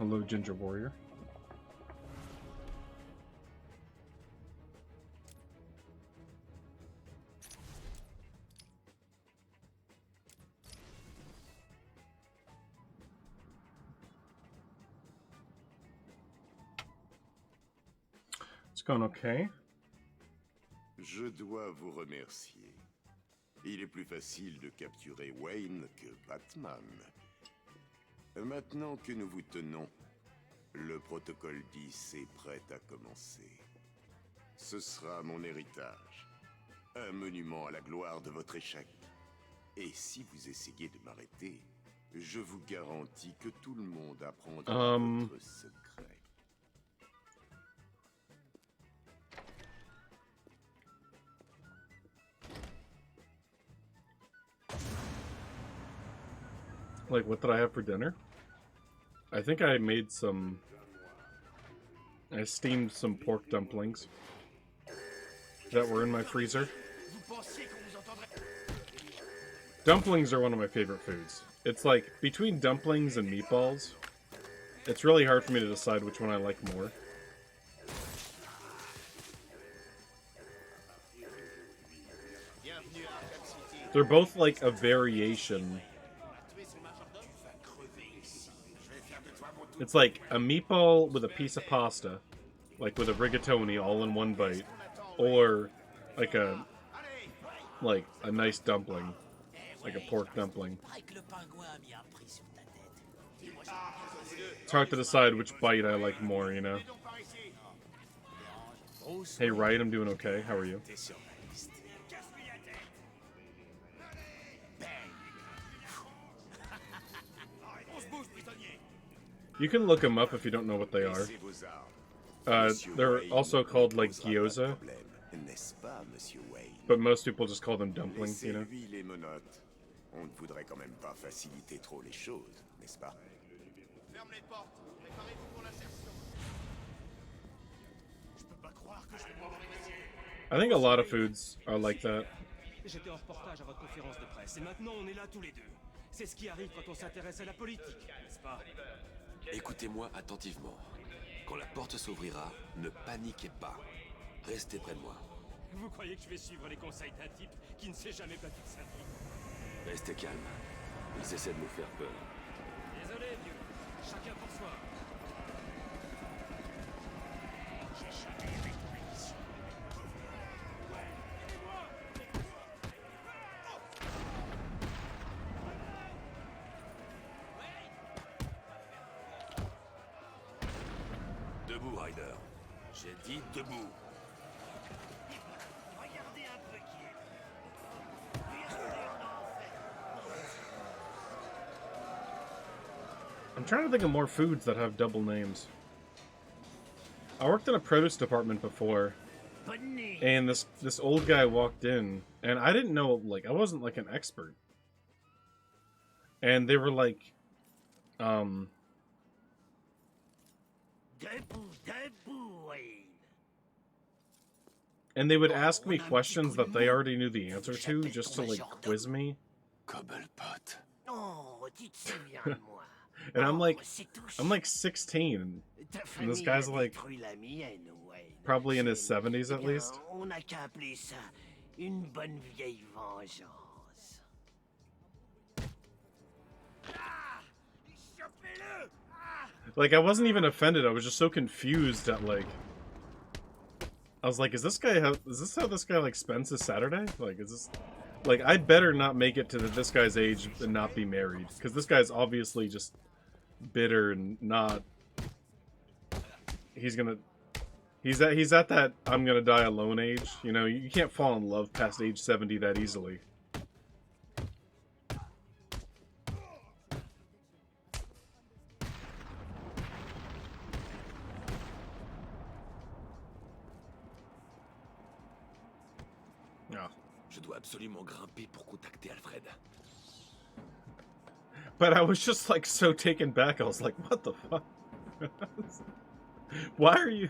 Hello, Ginger Warrior. It's going okay. Je dois vous remercier. Il est plus facile de capturer Wayne que Batman. Maintenant que nous vous tenons, le protocole 10 est prêt à commencer. Ce sera mon héritage. Un monument à la gloire de votre échec. Et si vous essayez de m'arrêter, je vous garantis que tout le monde apprendra votre secret. Like, what did I have for dinner? I think I made some... I steamed some pork dumplings that were in my freezer. Dumplings are one of my favorite foods. It's like, between dumplings and meatballs, it's really hard for me to decide which one I like more. They're both like a variation. It's like a meatball with a piece of pasta, like with a rigatoni all in one bite, or like a nice dumpling, like a pork dumpling. It's hard to decide which bite I like more, you know? Hey, Riot, I'm doing okay. How are you? You can look them up if you don't know what they are. They're also called, like, gyoza. But most people just call them dumplings, you know? On ne voudrait quand même pas faciliter trop les choses, n'est-ce pas? Ferme les portes. Préparez-vous pour l'insertion. Je peux pas croire que je vais mourir. I think a lot of foods are like that. J'étais en reportage à votre conférence de presse et maintenant on est là tous les deux. C'est ce qui arrive quand on s'intéresse à la politique, n'est-ce pas? Écoutez-moi attentivement. Quand la porte s'ouvrira, ne paniquez pas. Restez près de moi. Vous croyez que je vais suivre les conseils d'un type qui ne s'est jamais battu de sa vie? Restez calme. Ils essaient de nous faire peur. Désolé, vieux. Chacun pour soi. J'ai jamais aimé ton émission. Debout, Ryder. J'ai dit debout. Regardez un peu qui est. I'm trying to think of more foods that have double names. I worked in a produce department before, and this old guy walked in, and I didn't know, like, I wasn't, like, an expert. And they were like, and they would ask me questions that they already knew the answer to, just to, like, quiz me. Cobblepot. And I'm like 16, and this guy's like probably in his 70s at least. Like, I wasn't even offended. I was just so confused at, like, I was like, is this how this guy like spends his Saturday? Like, is this, like, I better not make it to this guy's age and not be married, because this guy's obviously just bitter and not. He's at that I'm gonna die alone age. You know, you can't fall in love past age 70 that easily. Yeah. Je dois absolument grimper pour contacter Alfred. But I was just like so taken back. I was like, what the fuck? Why are you?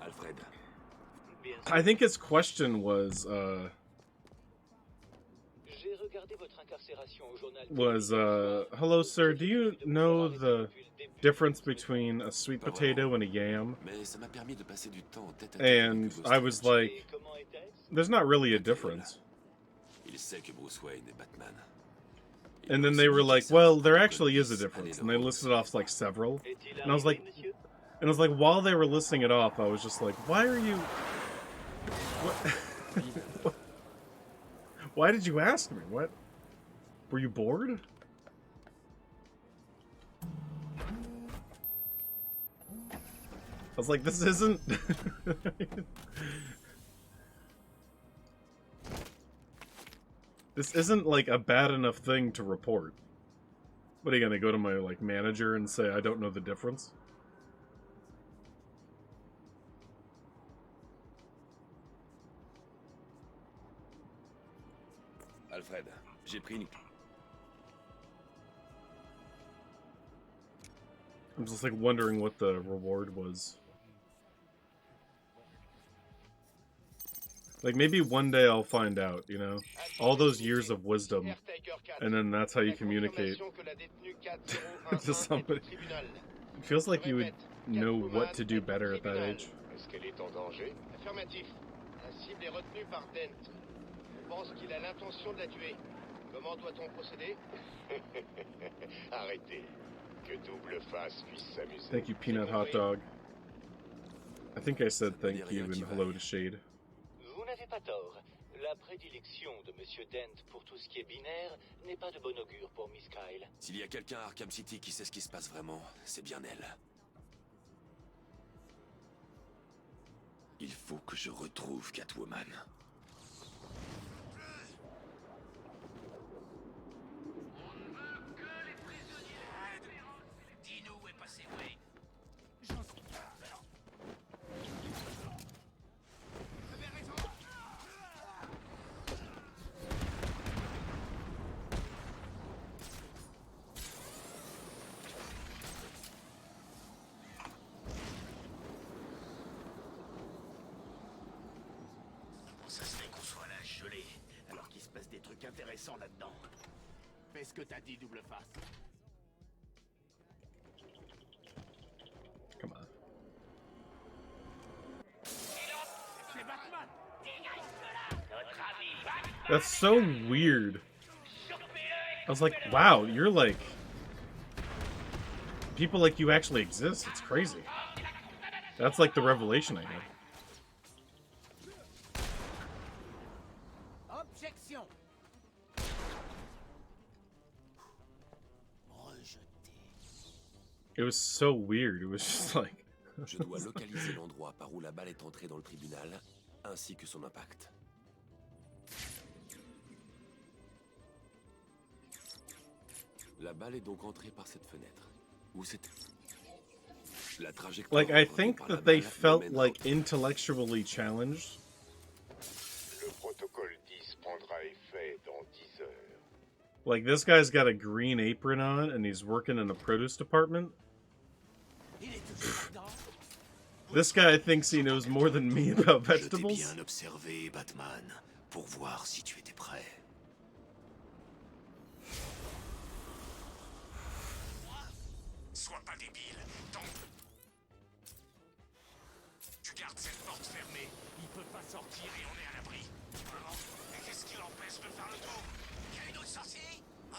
Alfred. I think his question was, was, hello sir, do you know the difference between a sweet potato and a yam? Mais ça m'a permis de passer du temps tête à tête And avec Hugo I was Strange. like, there's not really a difference. Il sait que Bruce Wayne est Batman. And then they were like, well, there actually is a difference. And they listed off like several. And I was like, while they were listing it off, I was just like, why are you... What? Why did you ask me? What? Were you bored? I was like, this isn't... This isn't, like, a bad enough thing to report. What, are you gonna go to my, like, manager and say I don't know the difference? Alfred, j'ai pris une... I'm just, like, wondering what the reward was. Like, maybe one day I'll find out, you know? All those years of wisdom, and then that's how you communicate to somebody. It feels like you would know what to do better at that age. Est-ce qu'elle est en danger? Affirmatif. La cible est retenue par Dent. On pense qu'il a l'intention de la tuer. Comment doit-on procéder? Arrêtez. Que Double Face puisse s'amuser. Thank you, Peanut Hot Dog. I think I said thank you and hello to Shade. Vous n'avez pas tort. La prédilection de Monsieur Dent pour tout ce qui est binaire n'est pas de bon augure pour Miss Kyle. S'il y a quelqu'un à Arkham City qui sait ce qui se passe vraiment, c'est bien elle. Il faut que je retrouve Catwoman. Ça se fait qu'on soit là gelé, alors qu'il se passe des trucs intéressants là-dedans. Fais ce que t'as dit, Double Face. Come on. C'est Batman! That's so weird. I was like, wow, you're like... People like you actually exist. It's crazy. That's like the revelation I had. Objection! It was so weird. It was just like... Je dois localiser l'endroit par où la balle est entrée dans le tribunal, ainsi que son impact. La balle est donc entrée par cette fenêtre. Où c'était? La trajectoire. Like, I think that they felt like intellectually challenged. Le protocole 10 prendra effet dans 10 heures. Like, this guy's got a green apron on, and he's working in the produce department. This guy thinks he knows more than me about Je t'ai vegetables. bien observé, Batman, pour voir si tu étais prêt. Sois pas débile. Tu gardes cette porte fermée. Il peut pas sortir et on est à l'abri. Et qu'est-ce qui l'empêche de faire le tour? Il y a une autre sortie? Ouais.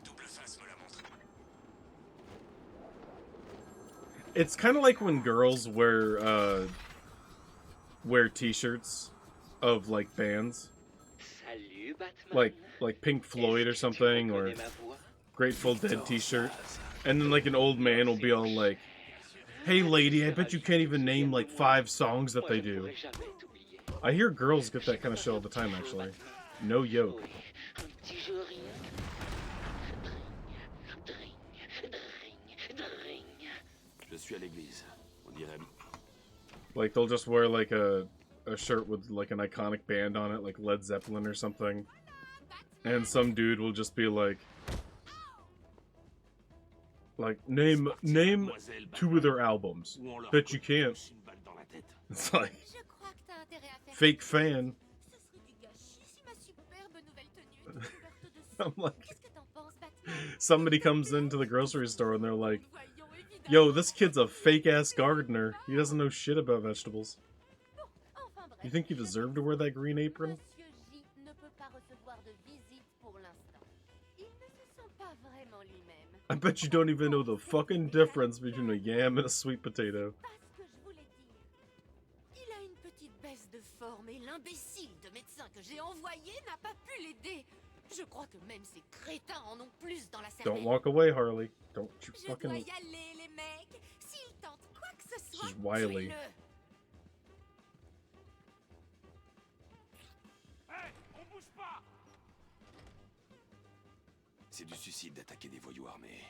Double Face me l'a montré. It's kind of like when girls wear t-shirts of like bands, Salut, Batman. like Pink Floyd or something, or Grateful Dead t-shirt, and then like an old man will be all like, "Hey lady, I bet you can't even name like 5 songs that they do." I hear girls get that kind of shit all the time, actually. No yoke. Un petit jeu rien. Je suis à l'église. On dirait. Like they'll just wear like a shirt with like an iconic band on it, like Led Zeppelin or something, and some dude will just be like name 2 of their albums. Bet you can't. It's like fake fan. I'm like, Qu'est-ce que t'en penses, Batman? somebody comes into the grocery store and they're like, yo, this kid's a fake-ass gardener. He doesn't know shit about vegetables. Enfin bref, You think you deserve to wear that green apron? Monsieur J ne peut pas recevoir de visite pour l'instant. Il ne se sent pas vraiment lui-même. I bet you don't even know the fucking difference between a yam and a sweet potato. Pas ce que je voulais dire. Il a une petite baisse de forme et l'imbécile de médecin que j'ai envoyé n'a pas pu l'aider. Je crois que même ces crétins en ont plus dans la cervelle. Don't walk away, Harley. Don't you Je dois fucking... y aller, les mecs. S'ils tentent quoi que ce soit, She's wily. tuez-le. Hé, on bouge pas! C'est du suicide d'attaquer des voyous armés.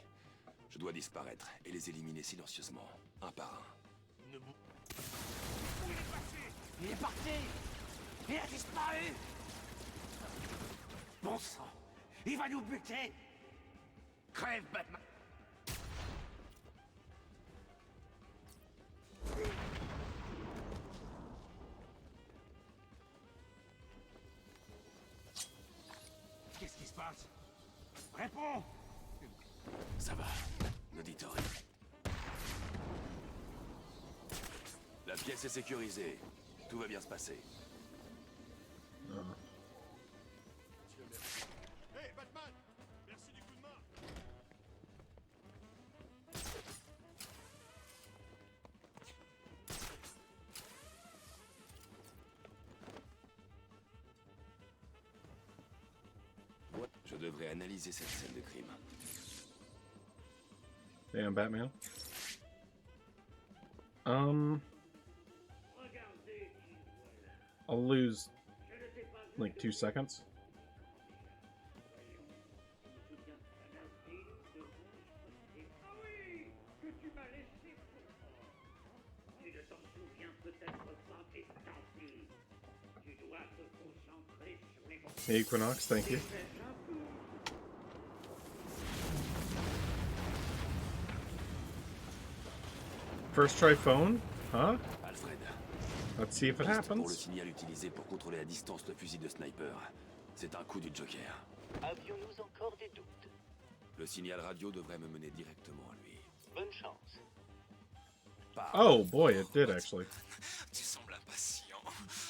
Je dois disparaître et les éliminer silencieusement, un par un. Ne bouge. Où il est passé? Il est parti! Il a disparu! Bon sang! Il va nous buter! Crève, Batman! Qu'est-ce qui se passe? Réponds! Ça va, l'auditory. La pièce est sécurisée. Tout va bien se passer. Hey, Batman! Merci du coup de main! Je devrais analyser cette scène de crime. Damn, Batman. I'll lose like 2 seconds. Hey, Equinox, thank you. First try phone? Huh? Alfred. Let's see if it Piste pour le happens. signal utilisé pour contrôler à distance le fusil de sniper. C'est un coup du Joker. Avions-nous encore des doutes? Le signal radio devrait me mener directement à lui. Bonne chance. Oh boy, it did actually. Tu sembles impatient.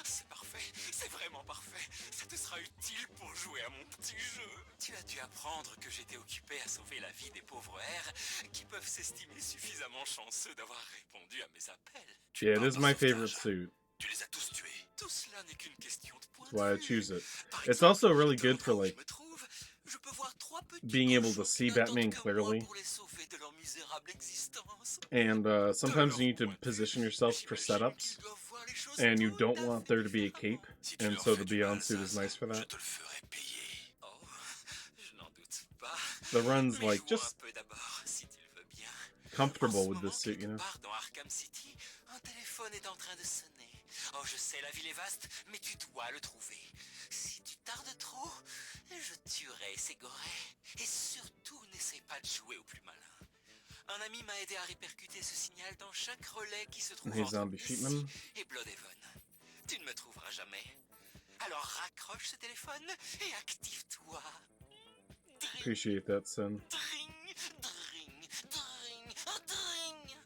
C'est parfait, c'est vraiment parfait. Ça te sera utile pour jouer à mon petit jeu. Tu as dû apprendre que j'étais occupé à sauver la vie des pauvres R qui peuvent s'estimer suffisamment chanceux d'avoir répondu à mes appels. Tu Yeah, it parles is d'un my sauvetage. favorite suit. Tu les as tous tués. Tout cela n'est qu'une question de point That's why de I vue. choose it. Par It's exemple, also really de good for l'endroit où like je me trouve, je peux voir trois petits being able cochons to see qui n'attendent Batman que moi clearly. pour les sauver de leur misérable existence. And sometimes you need to position yourself for setups, and you don't want there to be a cape, and so the Beyond suit is nice for Je that. te le ferai payer. Oh, je n'en doute pas. The run's Mais like jouons just un peu d'abord, si tu le veux bien. comfortable En ce with this moment, suit, you know? quelque part dans Arkham City, un téléphone est en train de sonner. Oh, je sais, la ville est vaste, mais tu dois le trouver. Si tu tardes trop, je tuerai ces gorées. Et surtout, n'essaie pas de jouer au plus malin. Un ami m'a aidé à répercuter ce signal dans chaque relais qui se trouve Hey, entre Zombie ici Sheepman. et Bloodhaven. Tu ne me trouveras jamais. Alors raccroche ce téléphone et active-toi. Dring, Appreciate that, son. dring, dring, dring, dring.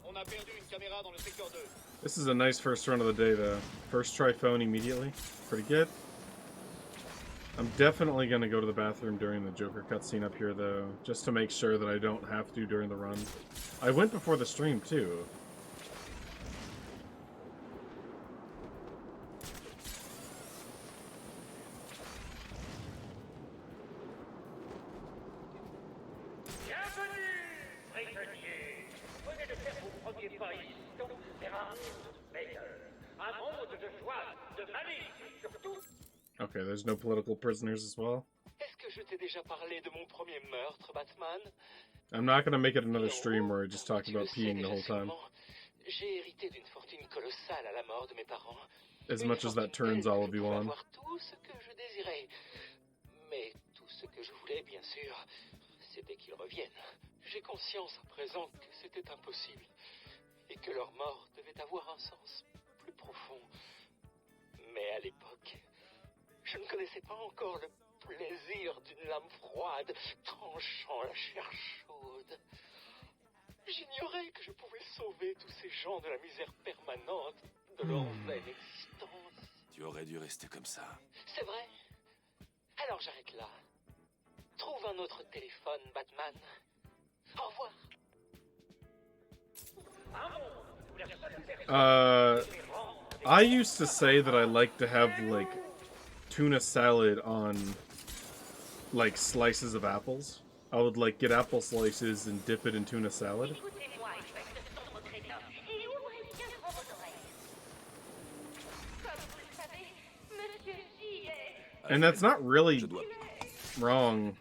On a perdu une caméra dans le secteur 2. This is a nice first run of the day, though. First try phone immediately. Pretty good. I'm definitely going to go to the bathroom during the Joker cutscene up here, though, just to make sure that I don't have to during the run. I went before the stream, too. Bienvenue, prisonniers. Vous venez de faire vos premiers pas ici, donc vers un monde meilleur. Un monde de joie, de malice, et surtout Okay, there's no political prisoners as well. Est-ce que je t'ai déjà parlé de mon premier meurtre, Batman? I'm not going to make it another stream where I just talk Tu le about sais peeing the déjà whole time. sûrement. J'ai hérité d'une fortune colossale à la mort de mes parents. As Une much as that fortune turns telle all que of je you pouvais on. avoir tout ce que je désirais. Mais tout ce que je voulais, bien sûr, c'était qu'ils reviennent. J'ai conscience à présent que c'était impossible et que leur mort devait avoir un sens plus profond. Mais à l'époque, je ne connaissais pas encore le plaisir d'une lame froide tranchant la chair chaude. J'ignorais que je pouvais sauver tous ces gens de la misère permanente de leur vaine existence. Tu aurais dû rester comme ça. C'est vrai. Alors j'arrête là. Trouve un autre téléphone, Batman. Au revoir. I used to say that I like to have, like, tuna salad on, like, slices of apples. I would, like, get apple slices and dip it in tuna salad. Écoutez-moi, espèce de tendre crétin, et ouvrez bien grand vos oreilles. Comme vous le savez, Monsieur J est... And that's not really Je dois... wrong.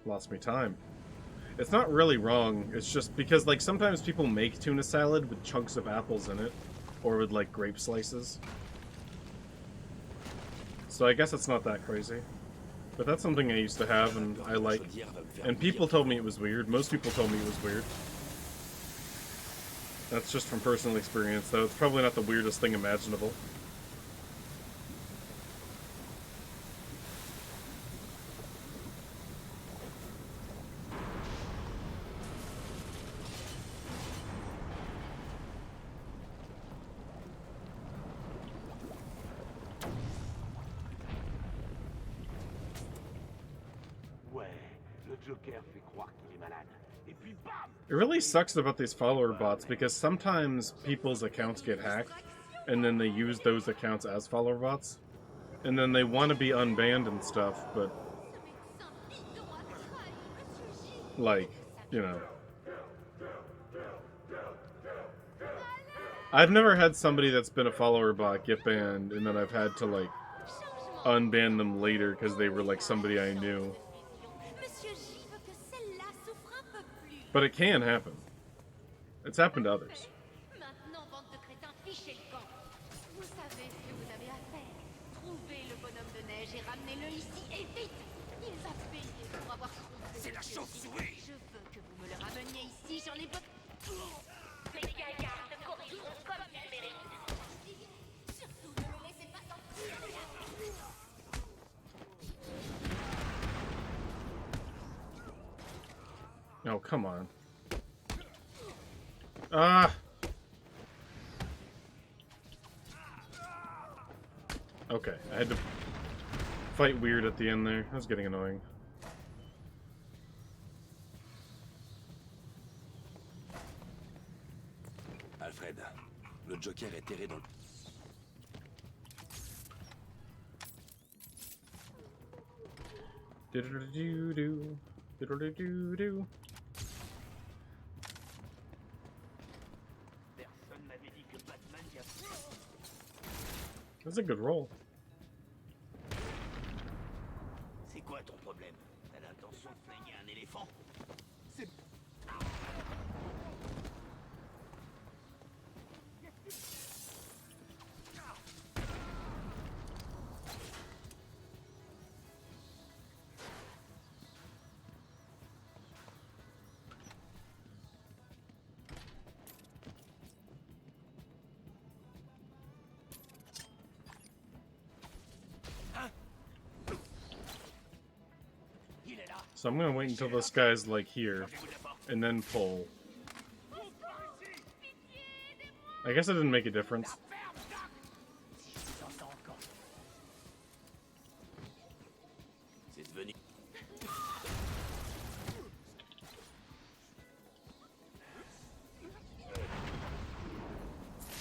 Lost me time. It's not really wrong. It's just because, like, sometimes people make tuna salad with chunks of apples in it, or with, like, grape slices. So I guess it's not that crazy. But that's something I used to have, and I like. And people told me it was weird. Most people told me it was weird. That's just from personal experience, though. It's probably not the weirdest thing imaginable. It really sucks about these follower bots because sometimes people's accounts get hacked and then they use those accounts as follower bots. And then they want to be unbanned and stuff, but like, you know. I've never had somebody that's been a follower bot get banned and then I've had to like unban them later because they were like somebody I knew. But it can happen. It's happened to others. Maintenant, bande de crétins, fichez le camp. Vous savez ce que vous avez à faire. Trouvez le bonhomme de neige et ramenez-le ici, et vite. Il va payer pour avoir trompé. C'est la chauve-souris. Je veux que vous me le rameniez ici, j'en ai besoin. Les gaillards te corrigeront comme tu le mérites. Surtout, ne le laissez pas sortir, les gars. Oh, come on. Ah! Okay, I had to fight weird at the end there. That was getting annoying. Alfred, le Joker est terré dans le... Do-do-do-do-do. Do-do-do-do-do. Personne m'avait dit que Batman y a... That's a good roll. C'est quoi ton problème? T'as l'intention de flinguer un éléphant? C'est... So I'm gonna wait until this guy's like here, and then pull. I guess it didn't make a difference. C'est devenu...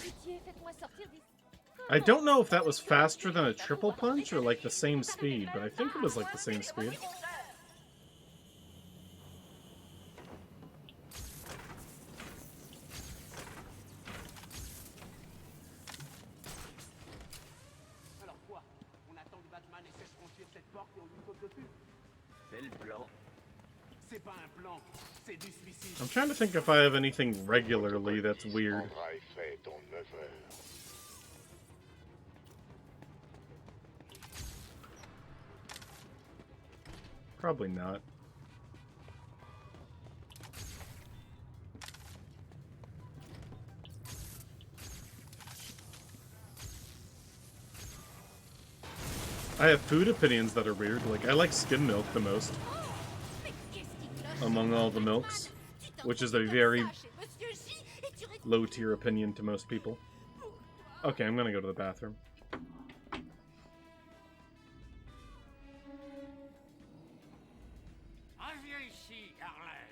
Pitié, faites-moi sortir d'ici. I don't know if that was faster than a triple punch or like the same speed, but I think it was like the same speed. Alors quoi? On attend que Batman essaie de franchir cette porte et on lui saute dessus? C'est le plan. C'est pas un plan, c'est du suicide. I'm trying to think if I have anything regularly that's weird. Prendra effet dans 9 heures. Probably not. I have food opinions that are weird. Like, I like skim milk the most among all the milks, which is a very low tier opinion to most people. Okay, I'm gonna go to the bathroom. Viens ici, Harley.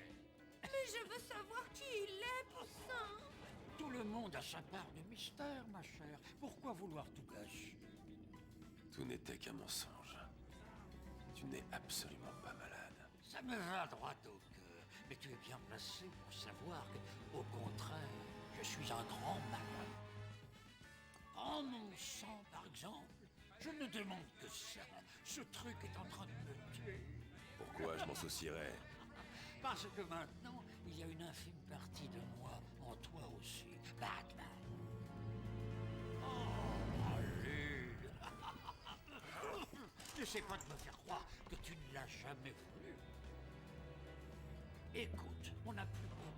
Mais je veux savoir qui il est, poussin. Tout le monde a sa part de mystère, ma chère. Pourquoi vouloir tout gâcher? Tout n'était qu'un mensonge. Tu n'es absolument pas malade. Ça me va droit au cœur. Mais tu es bien placé pour savoir que, au contraire, je suis un grand malade. En mon sang, par exemple, je ne demande que ça. Ce truc est en train de me tuer. Pourquoi je m'en soucierais? Parce que maintenant, il y a une infime partie de moi en toi aussi, Batman. Oh, allez. N'essaie pas de me faire croire que tu ne l'as jamais voulu. Écoute, on n'a plus beaucoup.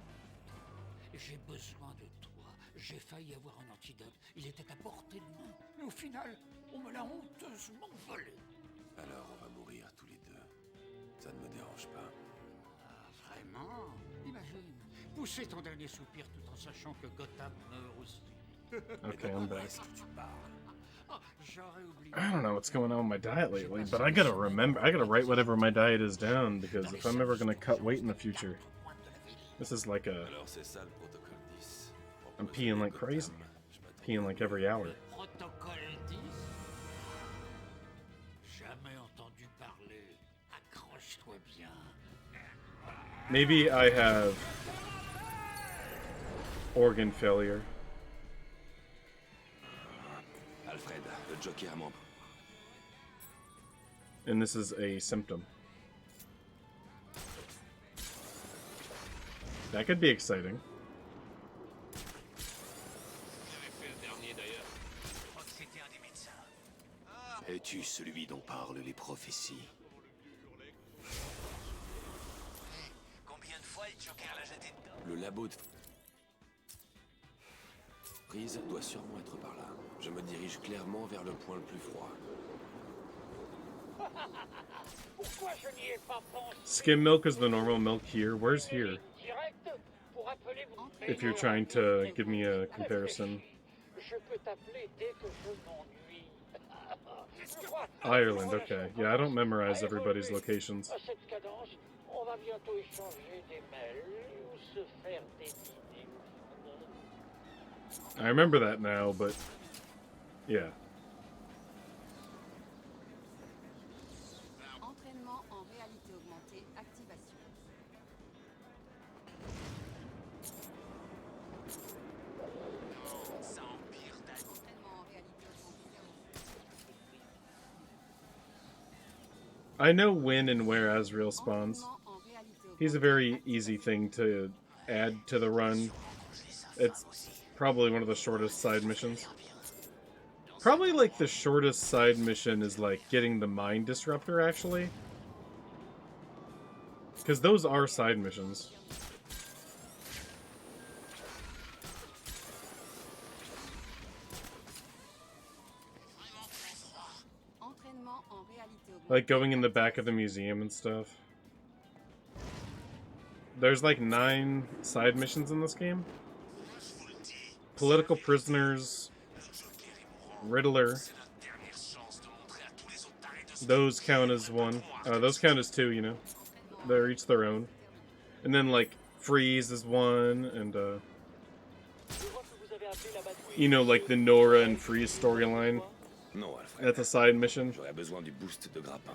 J'ai besoin de toi. J'ai failli avoir un antidote. Il était à portée de main. Mais au final, on me l'a honteusement volé. Alors on va mourir tous les deux. Ça ne me dérange pas. Ah, vraiment? Imagine, pousser ton dernier soupir tout en sachant que Gotham meurt aussi. Okay, I'm back. Est-ce que tu parles? Oh, j'aurais oublié. I don't know what's going on with my diet lately, but I gotta remember, I gotta write whatever my diet is down, because if I'm ever gonna cut weight in the future, this is like a... Alors c'est ça le protocole 10. I'm peeing like crazy. Peeing like every hour. Protocole 10? Jamais entendu parler. Accroche-toi bien. Maybe I have organ failure. Alfred, le Joker m'en... And this is a symptom. That could be exciting. Es-tu celui dont parlent les prophéties? Combien de fois le Joker l'a jeté dedans? Le labo de... Prise doit sûrement être par là. Je me dirige clairement vers le point le plus froid. Pourquoi je n'y ai pas pensé? Skim milk is the normal milk here. Where's here? Direct pour appeler mon... If you're trying to give me a comparison. Je peux t'appeler dès que je m'ennuie. Ireland, okay. Yeah, I don't memorize everybody's locations. À cette cadence, on va bientôt échanger des mails ou se faire des idées. I remember that now, but yeah. Entraînement en réalité augmentée, activation. Ça empire ta... Entraînement en réalité augmentée. I know when and where Azrael spawns. Entraînement en réalité He's a very easy thing to add to the run. It's probably one of the shortest side missions. Probably like the shortest side mission is like getting the Mind Disruptor, actually. Because those are side missions. Entraînement en réalité augmentée. Like going in the back of the museum and stuff. There's like 9 side missions in this game. Political prisoners, Riddler. Those count as one. Those count as 2, you know. They're each their own. And then like Freeze is one, and you know, like the Nora and Freeze storyline. Non, Alfred. That's a side mission. J'aurais besoin du boost de grappin.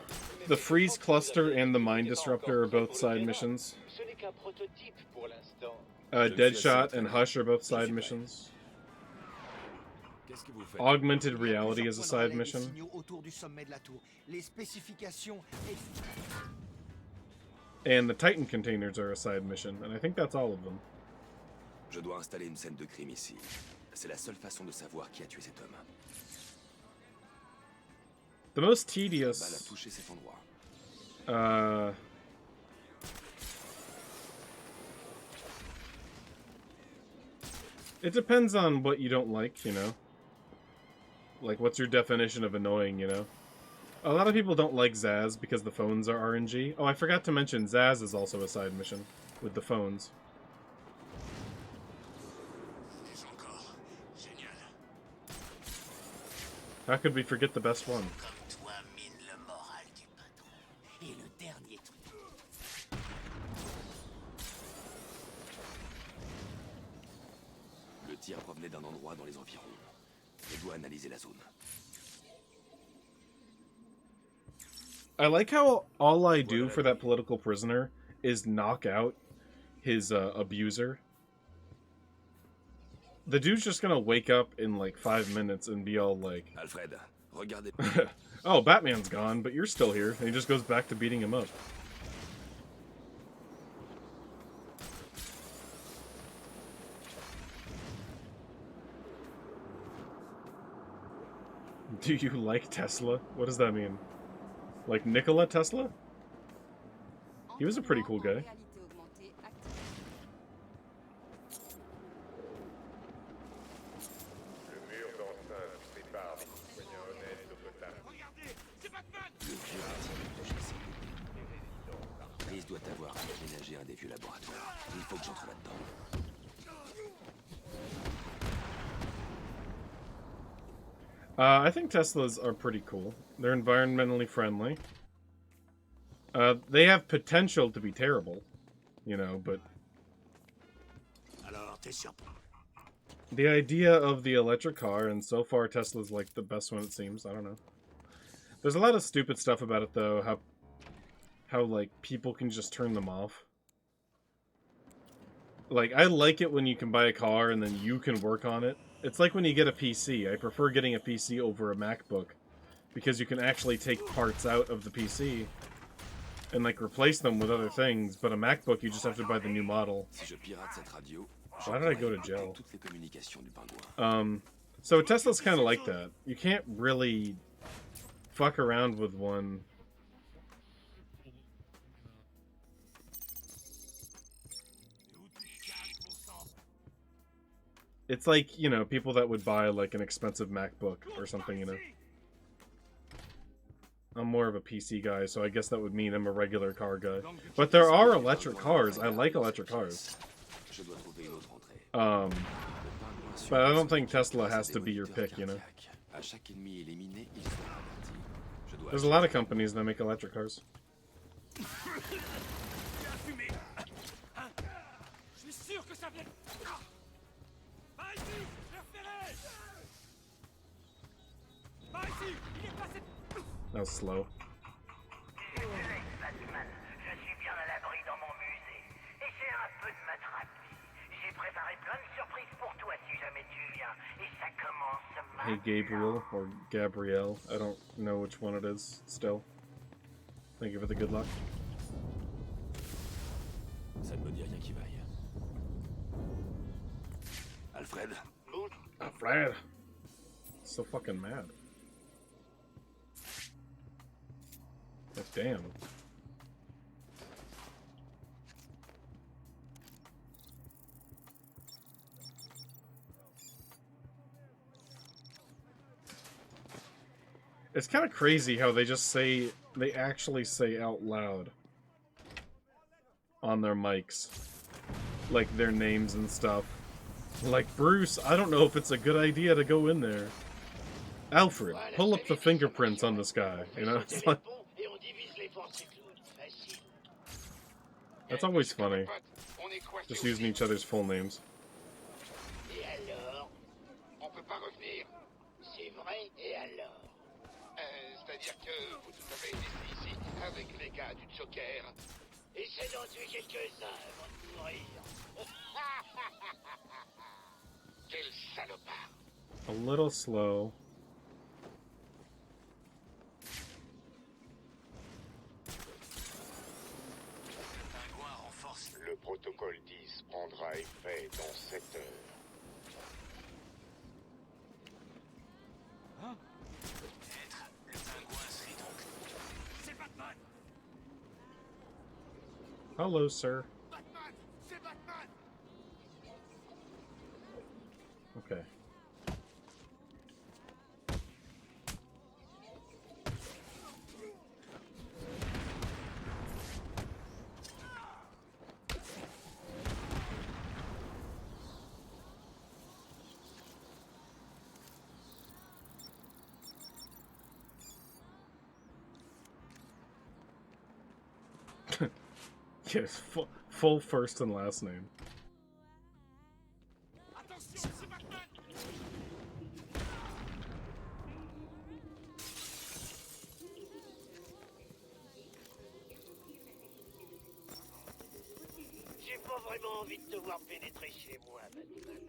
The Freeze Cluster and the Mind Disruptor are both side missions. Ce n'est qu'un prototype pour l'instant. Deadshot and Hush are both side missions. Qu'est-ce que vous faites? Augmented Reality is a side mission. Autour du sommet de la tour. Les spécifications And the Titan containers are a side mission, and I think that's all of them. Je dois installer une scène de crime ici. C'est la seule façon de savoir qui a tué cet homme. The most La balle a tedious touché cet endroit. It depends on what you don't like, you know? Like, what's your definition of annoying, you know? A lot of people don't like Zaz because the phones are RNG. Oh, I forgot to mention, Zaz is also a side mission with the phones. How could we forget the best one? Le tir provenait d'un endroit dans les environs. Je dois analyser la zone. I like how all I do for that political prisoner is knock out his abuser. The dude's just gonna wake up in like 5 minutes and be all like, Alfred, regardez. oh, Batman's gone, but you're still here. And he just goes back to beating him up. Do you like Tesla? What does that mean? Like Nikola Tesla? He was a pretty cool guy. Chris doit avoir aménagé un des vieux laboratoires. Il faut que j'entre là-dedans. I think Teslas are pretty cool. They're environmentally friendly. They have potential to be terrible, you know, but the idea of the electric car, and so far Tesla's like the best one, it seems. I don't know. There's a lot of stupid stuff about it though, how like people can just turn them off. Like, I like it when you can buy a car and then you can work on it. It's like when you get a PC. I prefer getting a PC over a MacBook because you can actually take parts out of the PC and like replace them with other things, but a MacBook you just have to buy the new model. Why did I go to jail? So Tesla's kind of like that. You can't really fuck around with one. It's like, you know, people that would buy like an expensive MacBook or something, you know. I'm more of a PC guy, so I guess that would mean I'm a regular car guy. But there are electric cars. I like electric cars. But I don't think Tesla has to be your pick, you know. There's a lot of companies that make electric cars. That was slow. Hey Gabriel, or Gabrielle, I don't know which one it is still. Thank you for the good luck. Ça ne me dit rien qui vaille. Alfred. Alfred. So fucking mad. But damn. It's kind of crazy how they just say, they actually say out loud on their mics, like their names and stuff. Like, Bruce, I don't know if it's a good idea to go in there. Alfred, pull up the fingerprints on this guy, you know? It's like, that's always funny. Just using each other's full names. C'est-à-dire que vous avez été ici avec les gars du Joker. Et c'est d'en tuer quelques-uns avant de mourir. Quel salopard. A little slow. Le protocole 10 prendra effet dans 7 heures. Hello, sir. Batman, c'est Batman. Okay. Yes, full first and last name. Attention, c'est Batman. J'ai pas vraiment envie de te voir pénétrer chez moi, Batman.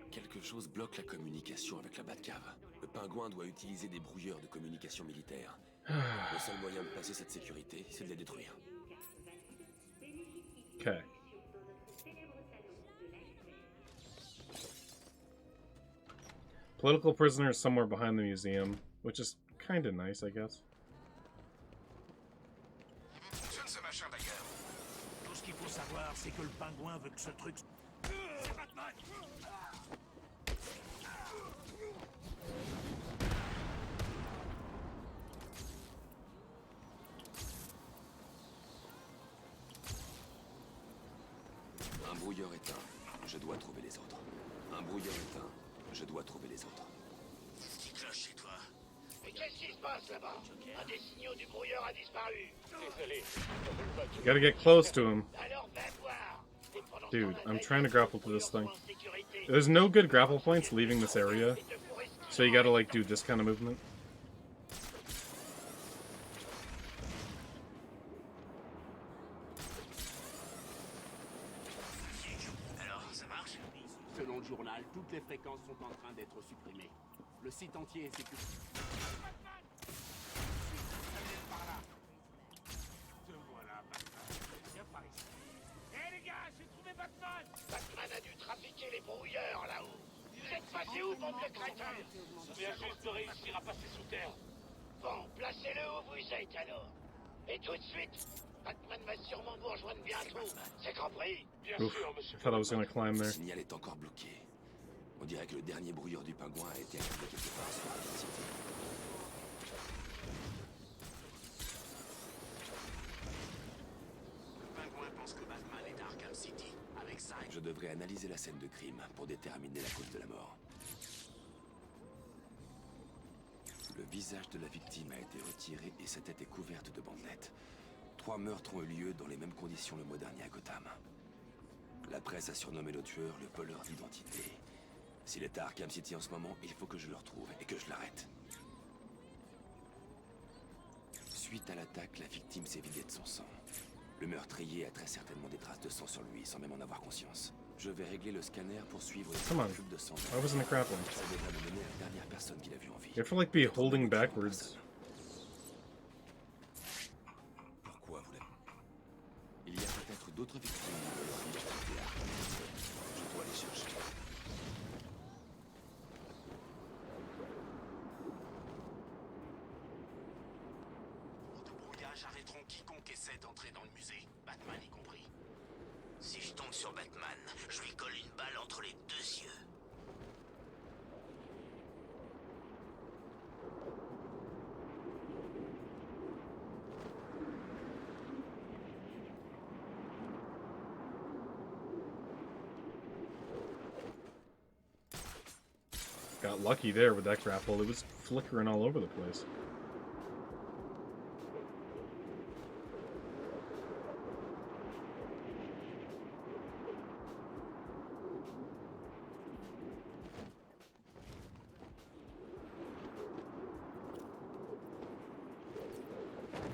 Quelque chose bloque la communication avec la Batcave. Le pingouin doit utiliser des brouilleurs de communication militaire. Le seul moyen de passer cette sécurité, c'est de les détruire. Okay. Political prisoners somewhere behind the museum, which is kind of nice, I guess. Fonctionne ce machin d'ailleurs. Tout ce qu'il faut savoir, c'est que le pingouin veut que ce truc. C'est Batman. Un brouilleur éteint, je dois trouver les autres. Un brouilleur éteint, je dois trouver les autres. Qui cloche chez toi? Mais qu'est-ce qui se passe là-bas? Un des signaux du brouilleur a disparu. Désolé. You gotta get close to him. Alors va voir. Dude, I'm trying to grapple to this thing. There's no good grapple points leaving this area, so you gotta, like, do this kind of movement. Alors, ça marche? Selon le journal, toutes les fréquences sont en train d'être supprimées. Le site entier est sécurisé. Te voilà, Batman. Viens par ici. Hé les gars, j'ai trouvé Batman. Batman a dû trafiquer les brouilleurs là-haut. Vous êtes passé où, bande de crétins? Je viens juste de réussir à passer sous terre. Bon, placez-le où vous êtes alors. Et tout de suite, Batman va sûrement vous rejoindre bientôt. C'est compris? Bien Oof, sûr, monsieur. I thought I was gonna climb Le there. signal est encore bloqué. On dirait que le dernier brouilleur du pingouin a été activé quelque part sur la cité. Le pingouin pense que Batman est à Arkham City. Avec ça, Je devrais analyser la scène de crime pour déterminer la cause de la mort. Le visage de la victime a été retiré et sa tête est couverte de bandelettes. 3 meurtres ont eu lieu dans les mêmes conditions le mois dernier à Gotham. La presse a surnommé le tueur le voleur d'identité. S'il est à Arkham City en ce moment, il faut que je le retrouve et que je l'arrête. Suite à l'attaque, la victime s'est vidée de son sang. Le meurtrier a très certainement des traces de sang sur lui sans même en avoir conscience. Je vais régler le scanner pour suivre Come on. les tubes de sang. Why wasn't it grappling? Ça devrait me mener à la dernière personne qu'il a vue en vie. You have to, like, be holding backwards. Pourquoi vous l'avez... Il y a peut-être d'autres victimes de leur identité à Arkham. Je dois les chercher. pour de brouillage arrêteront quiconque essaie d'entrer dans le musée, Batman y compris. Si je tombe sur Batman, je lui colle une balle entre les 2 yeux. Got lucky there with that grapple. It was flickering all over the place.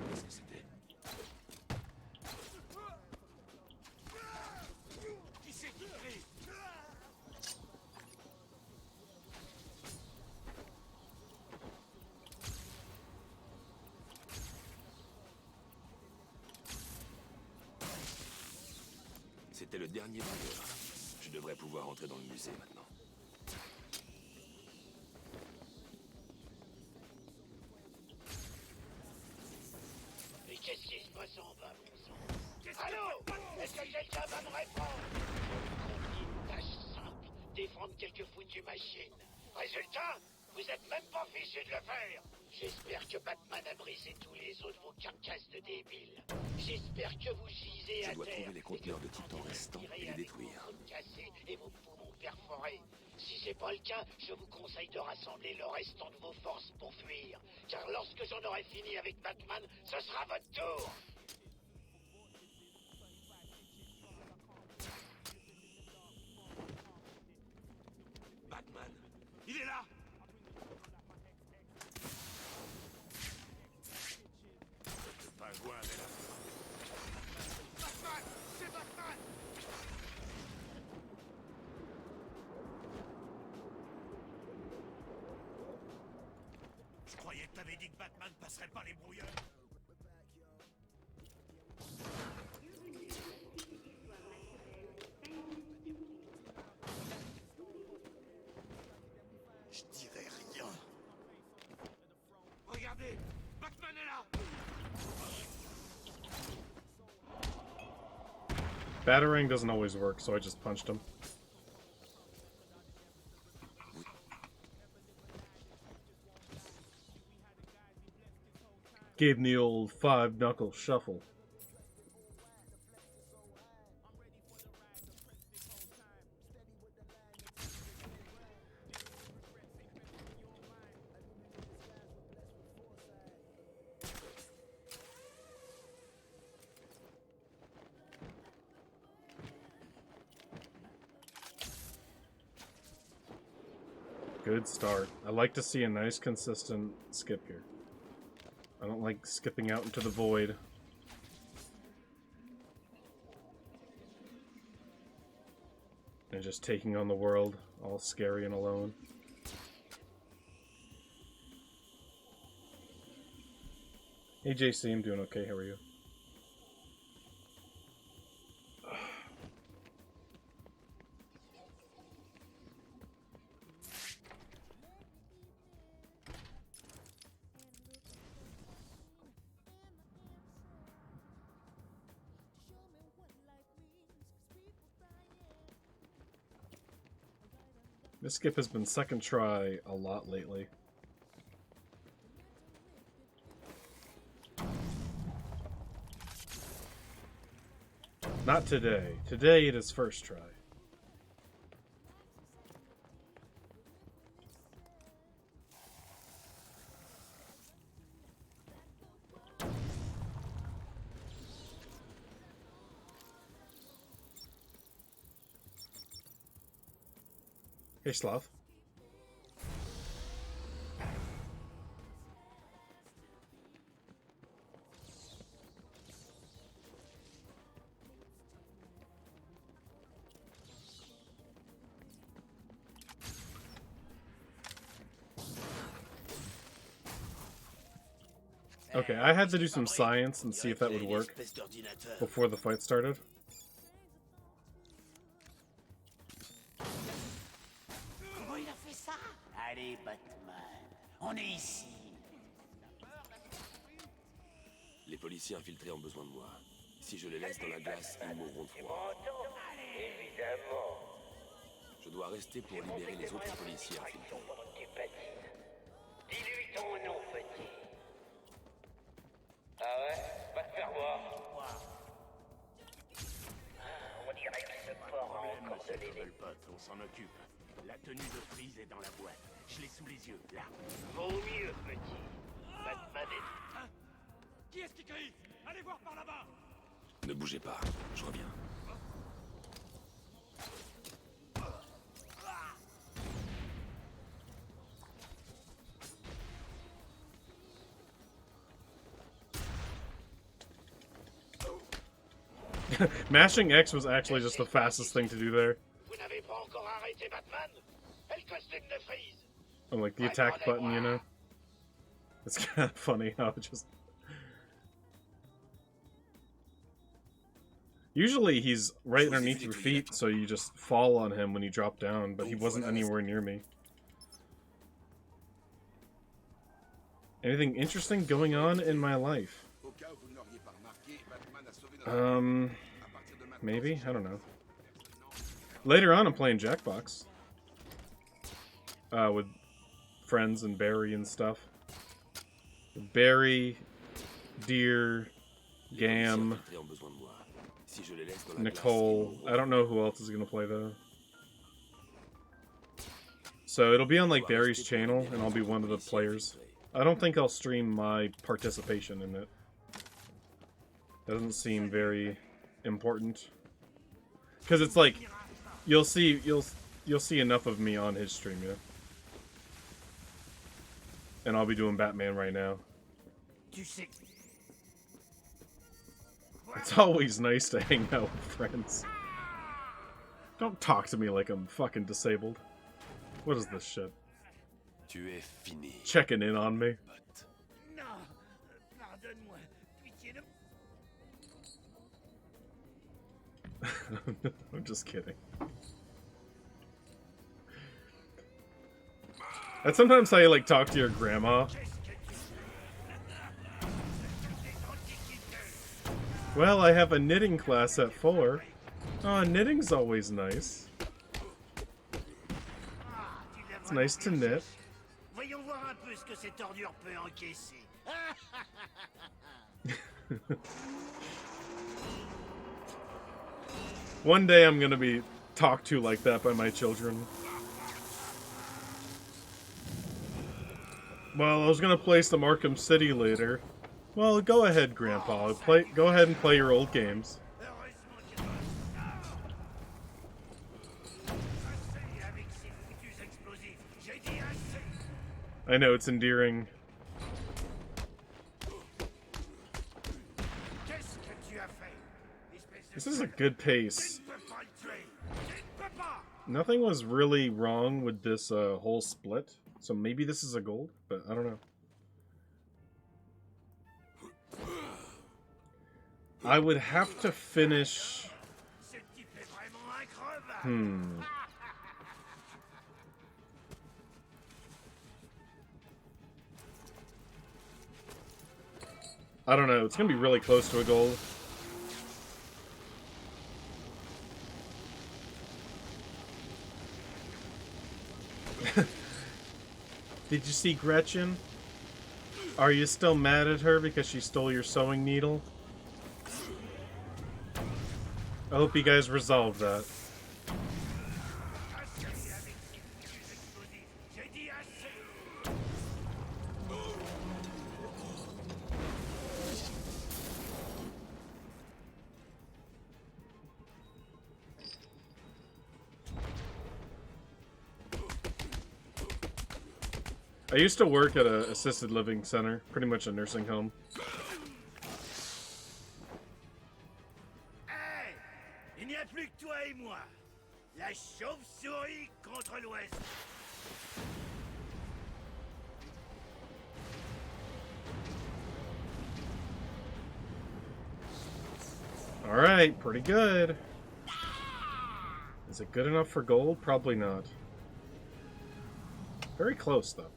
Qu'est-ce que c'était? Qui c'est qui crie? C'était le dernier brouilleur. Je devrais pouvoir entrer dans le musée maintenant. Mais qu'est-ce qui se passe en bas, bon sang? pas me répondre. Vous confiez une tâche simple, défendre quelques foutues machines. Résultat, vous êtes même pas fichu de le faire. J'espère que Batman a brisé tous les os de vos carcasses de débiles. J'espère que vous gisez à Je dois terre. trouver les conteneurs de titan restants et les détruire. Vos côtes cassées et vos poumons perforés. Si c'est pas le cas, je vous conseille de rassembler le restant de vos forces pour fuir. Car lorsque j'en aurai fini avec Batman, ce sera votre tour. Batman, il est là. Le pingouin est là. Batman, c'est Batman. Je croyais que t'avais dit que Batman passerait pas les brouilleurs. Je dirais rien. Regardez, Batman est là. Batarang doesn't always work, so I just punched him. Gave him the old 5-knuckle shuffle. Good start. I like to see a nice consistent skip here. I don't like skipping out into the void. And just taking on the world, all scary and alone. Hey JC, I'm doing okay, how are you? This skip has been second try a lot lately. Not today. Today it is first try. Hey, Sloth. Okay, I had to do some science and see if that would work before the fight started. Comment il a fait ça? Allez, Batman, on est ici. Les policiers infiltrés ont besoin de moi. Si je les laisse dans la glace, ils mourront de froid. Évidemment. Je dois rester pour libérer les autres policiers infiltrés. Dis-lui ton nom, petit. Ah ouais? Va te faire voir. On dirait que ce corps a encore de l'élé. Pote, on s'en occupe. La tenue de frise est dans la boîte. Je l'ai sous les yeux, là. Vaut mieux, petit. Batman est... Hein? Qui est-ce qui crie? Allez voir par là-bas. Ne bougez pas, je reviens. Mashing X was actually just the fastest thing to do there. Vous n'avez pas encore arrêté Batman? Et le costume de frise? And like the attack button, you know? It's kind of funny how it just... Usually he's right underneath your feet, so you just fall on him when you drop down, but he wasn't anywhere near me. Anything interesting going on in my life? maybe? I don't know. Later on, I'm playing Jackbox. With friends and Barry and stuff. Barry, Deer, Gam, Nicole. I don't know who else is going to play though. So it'll be on like Barry's channel and I'll be one of the players. I don't think I'll stream my participation in it. Doesn't seem very important. Cuz it's like you'll see enough of me on his stream, yeah. And I'll be doing Batman right now. It's always nice to hang out with friends. Don't talk to me like I'm fucking disabled. What is this shit? Checking in on me. I'm just kidding. That's sometimes how you like talk to your grandma. Well, I have a knitting class at 4. Oh, knitting's always nice. It's nice to knit. Voyons voir un peu ce que cette ordure peut encaisser. One day I'm gonna be talked to like that by my children. Well, I was gonna play some Arkham City later. Well, go ahead, Grandpa. Go ahead and play your old games. I know, it's endearing. This is a good pace. Nothing was really wrong with this whole split, so maybe this is a gold, but I don't know. I would have to finish... I don't know, it's gonna be really close to a gold. Did you see Gretchen? Are you still mad at her because she stole your sewing needle? I hope you guys resolve that. I used to work at an assisted living center, pretty much a nursing home. Hey, il n'y a plus que toi et moi. La chauve-souris contre l'Ouest. Alright, pretty good. Is it good enough for gold? Probably not. Very close, though.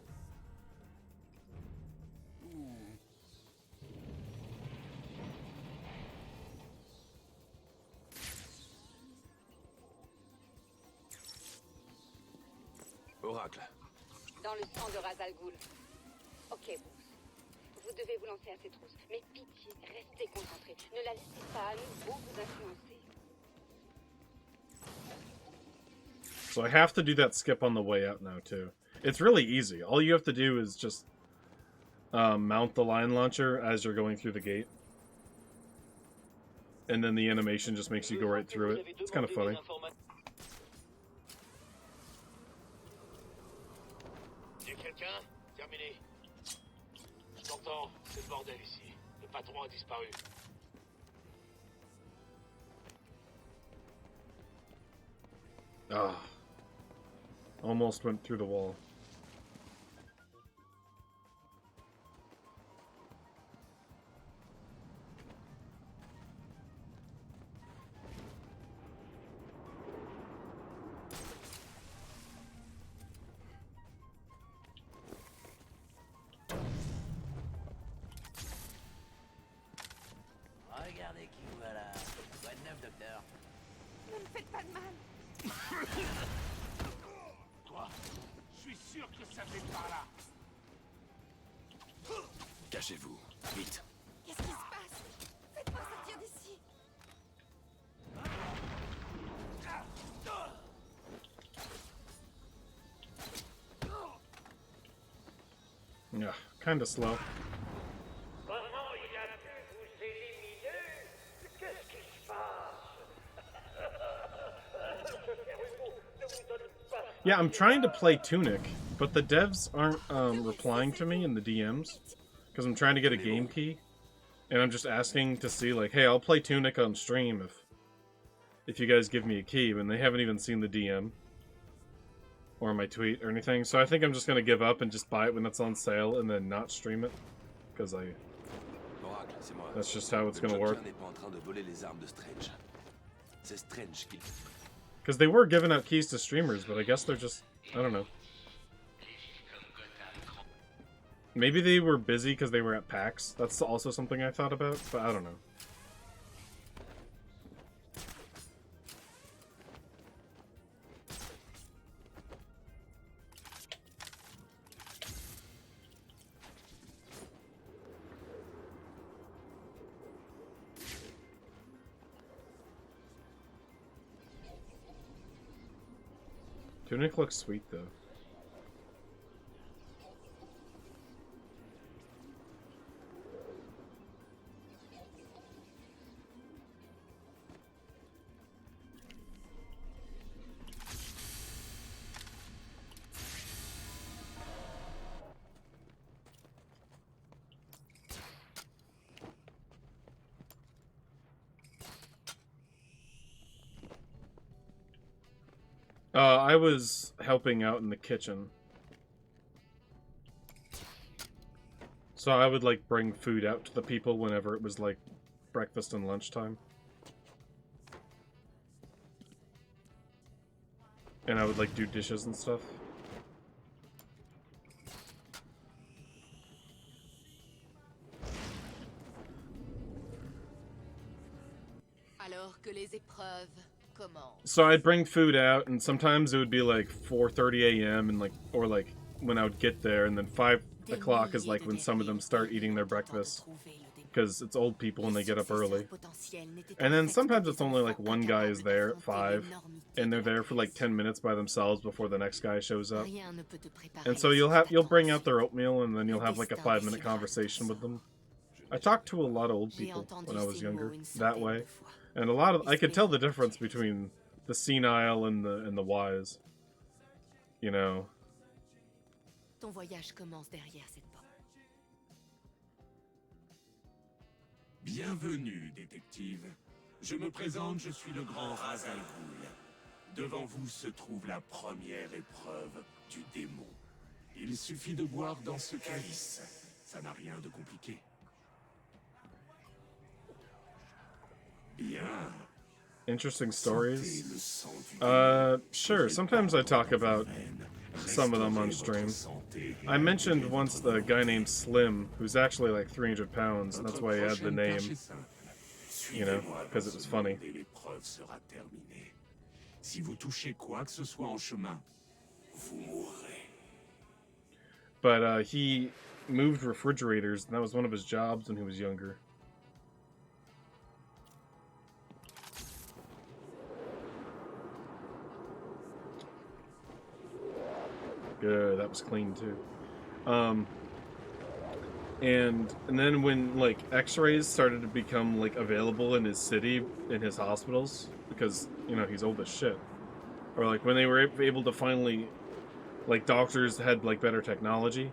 Oracle. Dans le sang de Ra's al Ghul. Ok, Bruce. Vous devez vous lancer à ces trousses. Mais pitié, restez concentrés. Ne la laissez pas à nouveau vous influencer. So I have to do that skip on the way out now, too. It's really easy. All you have to do is just mount the line launcher as you're going through the gate. And then the animation just makes you go right through it. It's kind of funny. Terminé. J'entends, c'est le bordel ici. Le patron a disparu. Ah. Almost went through the wall. Regardez qui voilà. Quoi de neuf, docteur? Ne me faites pas de mal. Toi, je suis sûr que ça fait par là. Cachez-vous, vite. Qu'est-ce qui se passe? Faites-moi sortir d'ici. Yeah, kind of slow. Comment il a pu vous éliminer? Qu'est-ce qui se passe? Yeah, I'm trying to play Tunic, but the devs aren't replying to me in the DMs because I'm trying to get a game key, and I'm just asking to see like, hey, I'll play Tunic on stream if you guys give me a key, and they haven't even seen the DM or my tweet or anything. So I think I'm just gonna give up and just buy it when it's on sale and then not stream it because that's just how it's gonna work. Because they were giving out keys to streamers, but I guess they're just, I don't know. Maybe they were busy because they were at PAX. That's also something I thought about, but I don't know. Tunic looks sweet, though. I was helping out in the kitchen. So I would, like, bring food out to the people whenever it was, like, breakfast and lunchtime. And I would, like, do dishes and stuff. Alors que les épreuves commencent. So I'd bring food out, and sometimes it would be like 4:30 a.m. and like, or like when I would get there, and then 5 o'clock is like when some of them start eating their breakfast, because it's old people and they get up early. And then sometimes it's only like one guy is there at 5, and they're there for like 10 minutes by themselves before the next guy shows up. And so you'll bring out their oatmeal, and then you'll have like a 5-minute conversation with them. I talked to a lot of old people when I was younger that way. And a lot of I could tell the difference between the senile and the wise. You know. Ton voyage commence derrière cette porte. Bienvenue, détective. Je me présente, je suis le grand Ra's al Ghul. Devant vous se trouve la première épreuve du démon. Il suffit de boire dans ce calice. Ça n'a rien de compliqué. Bien. Interesting stories. Sure. Sometimes I talk about some of them on stream. I mentioned once the guy named Slim, who's actually like 300 pounds, and that's why he had the name. You know, because it was funny. But he moved refrigerators, and that was one of his jobs when he was younger. Good, that was clean too. And then when like X-rays started to become like available in his city, in his hospitals, because you know he's old as shit, or like when they were able to finally, like doctors had like better technology.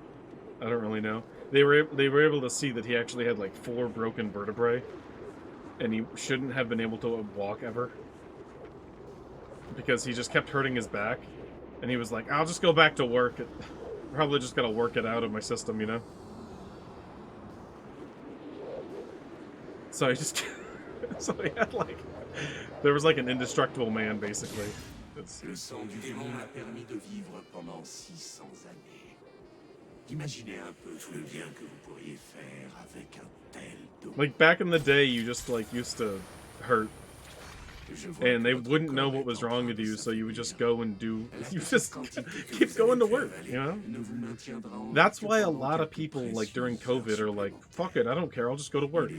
I don't really know. They were able to see that he actually had like 4 broken vertebrae, and he shouldn't have been able to walk ever, because he just kept hurting his back. And he was like, I'll just go back to work. Probably just gotta work it out of my system, you know? So he just... so he had like... There was like an indestructible man, basically. Le sang du démon m'a permis de vivre pendant 600 années. Imaginez un peu tout le bien que vous pourriez faire avec un tel don. Like, back in the day, you just, like, used to hurt. and they wouldn't know what was wrong with you, so you would just go and do. You just keep going to work, you know. That's why a lot of people, like during COVID, are like, "Fuck it, I don't care. I'll just go to work,"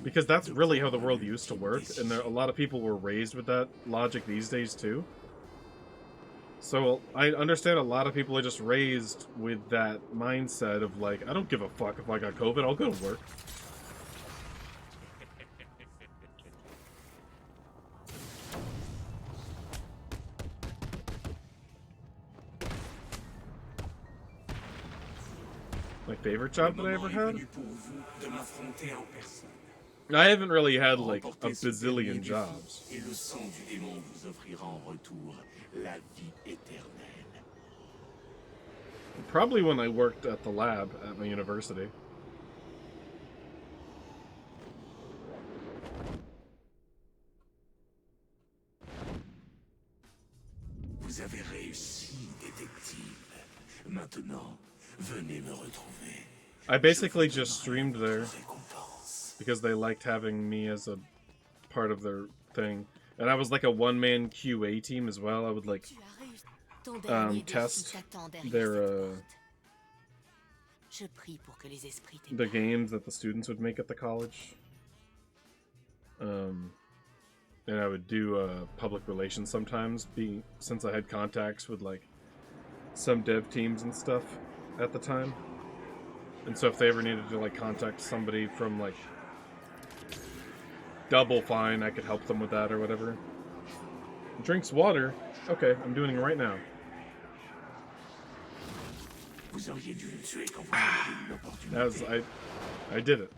because that's really how the world used to work, and a lot of people were raised with that logic these days too. So I understand a lot of people are just raised with that mindset of like, I don't give a fuck if I got COVID, I'll go to work. My favorite job that I ever had? I haven't really had like a bazillion jobs. Probably when I worked at the lab at my university. Vous avez réussi, détective. Maintenant, venez me retrouver. I basically just streamed there because they liked having me as a part of their thing. And I was like a one-man QA team as well. I would like test their the games that the students would make at the college. And I would do public relations sometimes, since I had contacts with like some dev teams and stuff at the time. And so if they ever needed to like contact somebody from like Double Fine, I could help them with that or whatever. Drinks water? Okay, I'm doing it right now. That was, I did it.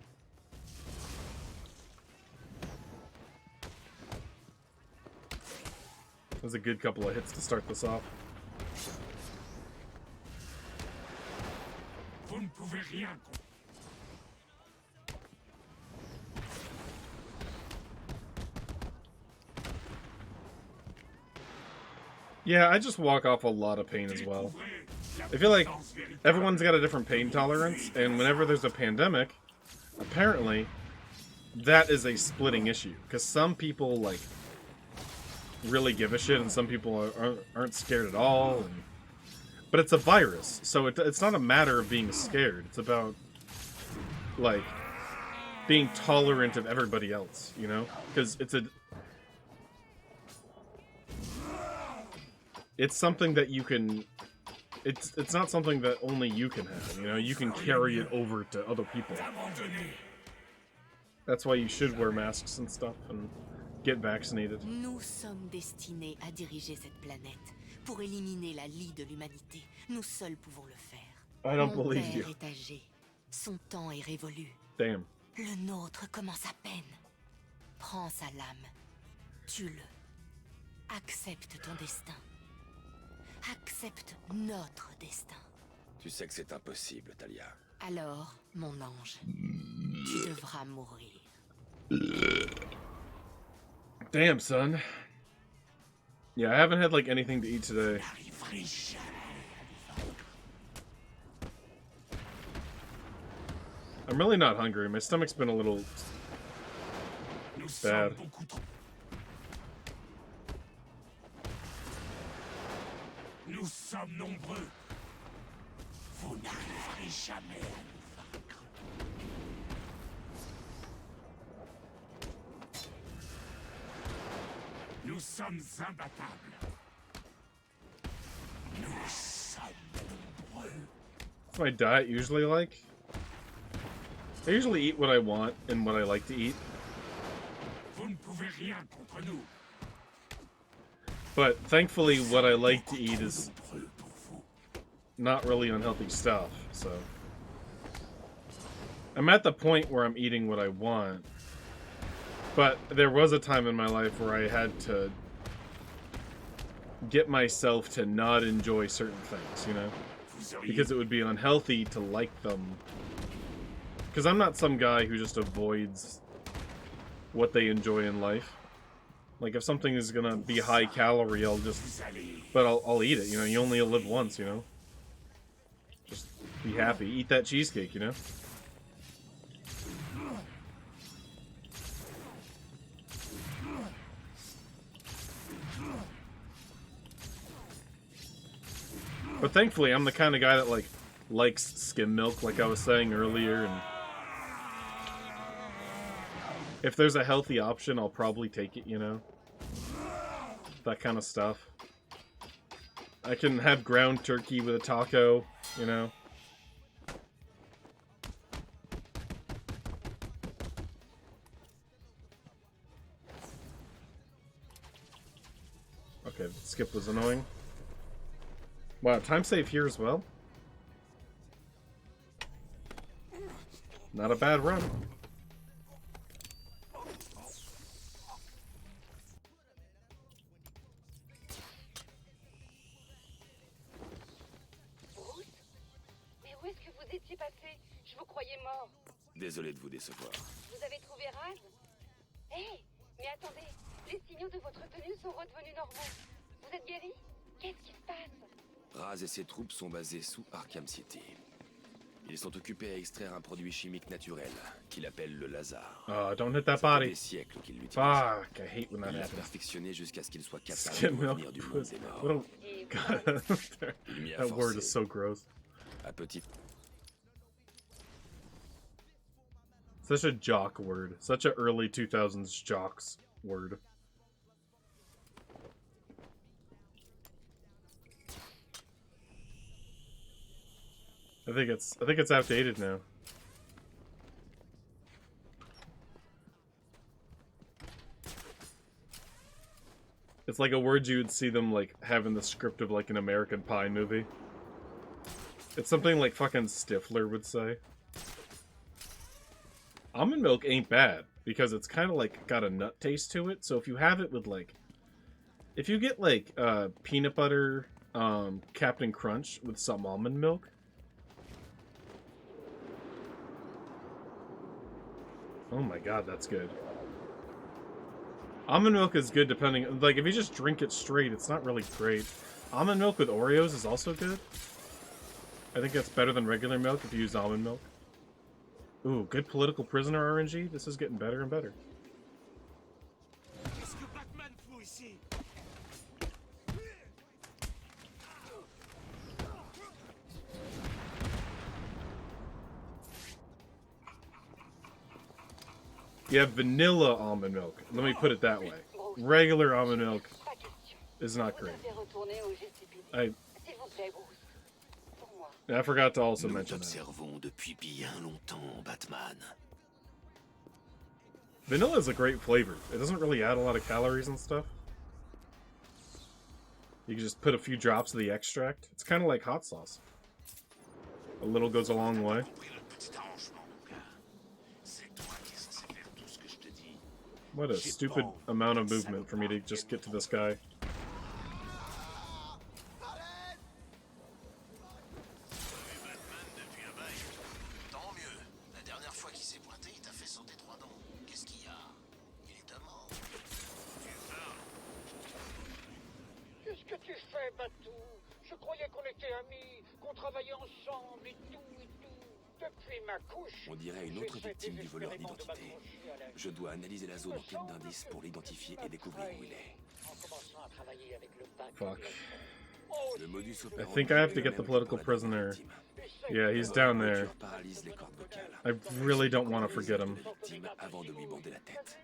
That was a good couple of hits to start this off. Yeah, I just walk off a lot of pain as well. I feel like everyone's got a different pain tolerance, and whenever there's a pandemic, apparently, that is a splitting issue. Because some people, like, really give a shit, and some people aren't scared at all. But it's a virus, so it's not a matter of being scared. It's about, like, being tolerant of everybody else, you know? Because it's something that you can... It's not something that only you can have, you know? You can carry it over to other people. That's why you should wear masks and stuff and get vaccinated. Nous sommes destinés à diriger cette planète pour éliminer la lie de l'humanité. Nous seuls pouvons le faire. I don't Mon believe père you. est âgé. Son temps est révolu. Damn. Le nôtre commence à peine. Prends sa lame. Tue-le. Accepte ton destin. Accepte notre destin. Tu sais que c'est impossible, Talia. Alors, mon ange, tu devras mourir. Damn, son. Yeah, I haven't had, like, anything to eat today. I'm really not hungry. My stomach's been a little bad. Nous sommes nombreux. Vous n'arriverez jamais à nous vaincre. Nous sommes imbattables. Nous sommes nombreux. What's my diet usually like? I usually eat what I want and what I like to eat. Vous ne pouvez rien contre nous. But thankfully, what I like to eat is not really unhealthy stuff, so... I'm at the point where I'm eating what I want, but there was a time in my life where I had to get myself to not enjoy certain things, you know? Because it would be unhealthy to like them. Because I'm not some guy who just avoids what they enjoy in life. Like, if something is gonna be high calorie, I'll eat it, you know? You only live once, you know? Just be happy. Eat that cheesecake, you know? But thankfully, I'm the kind of guy that like likes skim milk, like I was saying earlier, and if there's a healthy option, I'll probably take it, you know? That kind of stuff. I can have ground turkey with a taco, you know? Okay, the skip was annoying. Wow, time save here as well? Not a bad run. Bruce? Mais où est-ce que vous étiez passé? Je vous croyais mort. Désolé de vous décevoir. Vous avez trouvé Raz? Hé, mais attendez, les signaux de votre tenue sont redevenus normaux. Vous êtes guéri? Qu'est-ce qui se passe? Raz et ses troupes sont basés sous Arkham City. Ils sont occupés à extraire un produit chimique naturel qu'il appelle le Lazare. Oh, don't hit that Ça fait body. des siècles qu'il l'utilise. Fuck, I hate when that Il l'a happens. perfectionné jusqu'à ce qu'il soit capable Skim de milk revenir du monde pussy. des morts. What a... God, Il m'y a that word forcé. is so gross. À petit... Such a jock word. Such a early 2000s jocks word. I think it's outdated now. It's like a word you would see them like have in the script of like an American Pie movie. It's something like fucking Stifler would say. Almond milk ain't bad because it's kind of like got a nut taste to it. So if you have it with like, if you get like peanut butter Captain Crunch with some almond milk. Oh my god, that's good. Almond milk is good depending, like if you just drink it straight, it's not really great. Almond milk with Oreos is also good. I think that's better than regular milk if you use almond milk. Ooh, good political prisoner RNG. This is getting better and better. Qu'est-ce que Batman fout ici? You have vanilla almond milk. Let me put it that way. Regular almond milk Pas question. is not Vous great. devez retourner au GCPD. I S'il vous plaît, Bruce. Pour moi. I forgot to also Nous mention that. t'observons depuis bien longtemps, Batman. Vanilla is a great flavor. It doesn't really add a lot of calories and stuff. You can just put a few drops of the extract. It's kind of like hot sauce. A little goes a long way. What a stupid amount of movement for me to just get to this guy. Batman depuis un bail. Tant mieux. La dernière fois qu'il s'est pointé, il t'a fait sauter 3 dents. Qu'est-ce qu'il y a? Il est mort. Tu parles. Qu'est-ce que tu fais, Batou? Je croyais qu'on était amis, qu'on travaillait ensemble et tout et tout. Depuis ma couche. On dirait une autre j'essaie victime du voleur désespérément de d'identité. m'accrocher à la vie. Je dois analyser la zone en quête d'indices pour l'identifier et découvrir où il est. En commençant à travailler avec le pack. Fuck. Le modus I operandi think I have to est get le the même political que pour la dernière prisoner. victime. Yeah, he's down La there. voiture paralyse les cordes vocales. I really don't want to forget him. La victime avant de lui bander la tête.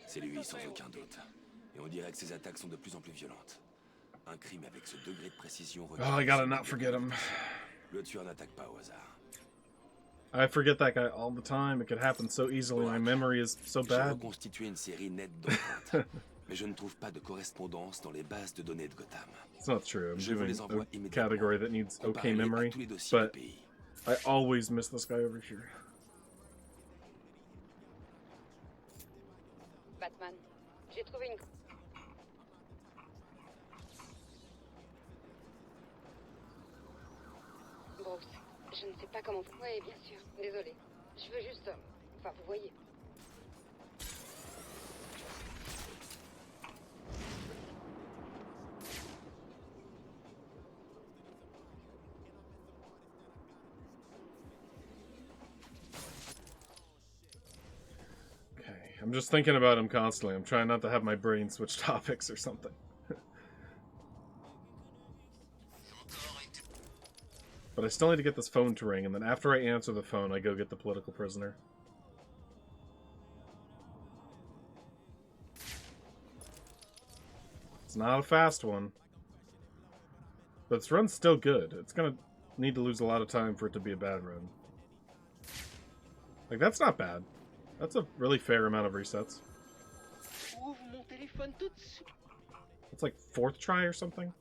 C'est lui sans aucun doute. Et on dirait que ses attaques sont de plus en plus violentes. Un crime avec ce degré de précision. Oh, I gotta not forget him. Le tueur n'attaque pas au hasard. I forget that guy all the time. It could happen so easily. My memory is so J'ai bad. reconstitué une série nette d'empreintes, mais je ne trouve pas de correspondance dans les bases de données de Gotham. It's not true. I'm Je vous doing les envoie a immédiatement. category that needs okay Comparez-les à memory, tous les dossiers du but pays. I always miss this guy over here. Batman, j'ai trouvé une... Bruce, je ne sais pas comment... Oui, bien sûr, désolé. Je veux juste... Enfin, vous voyez. Okay, I'm just thinking about him constantly. I'm trying not to have my brain switch topics or something. But I still need to get this phone to ring, and then after I answer the phone, I go get the political prisoner. It's not a fast one. But this run's still good. It's gonna need to lose a lot of time for it to be a bad run. Like, that's not bad. That's a really fair amount of resets. It's like 4th try or something.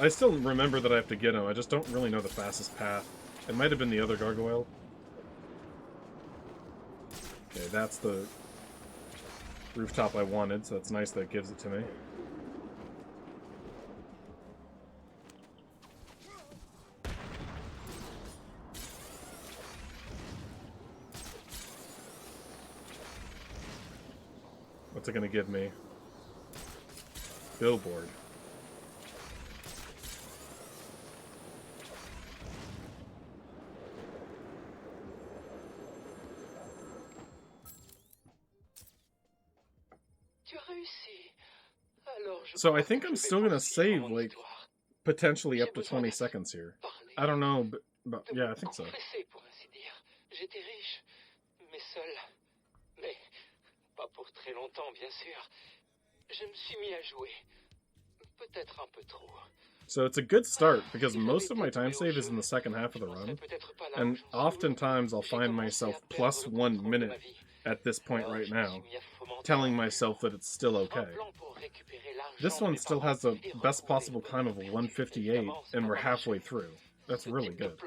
I still remember that I have to get him. I just don't really know the fastest path. It might have been the other gargoyle. Okay, that's the rooftop I wanted, so it's nice that it gives it to me. What's it gonna give me? Billboard. So I think I'm still gonna save, like, potentially up to 20 seconds here. I don't know, but yeah, I think so. J'étais riche, mais seul. Mais pas pour très longtemps, bien sûr. Je me suis mis à jouer. Peut-être un peu trop. So it's a good start, because most of my time save is in the second half of the run. And oftentimes I'll find myself plus 1 minute at this point right now, telling myself that it's still okay. This one still has the best possible time of 1:58, and we're halfway through. That's really good.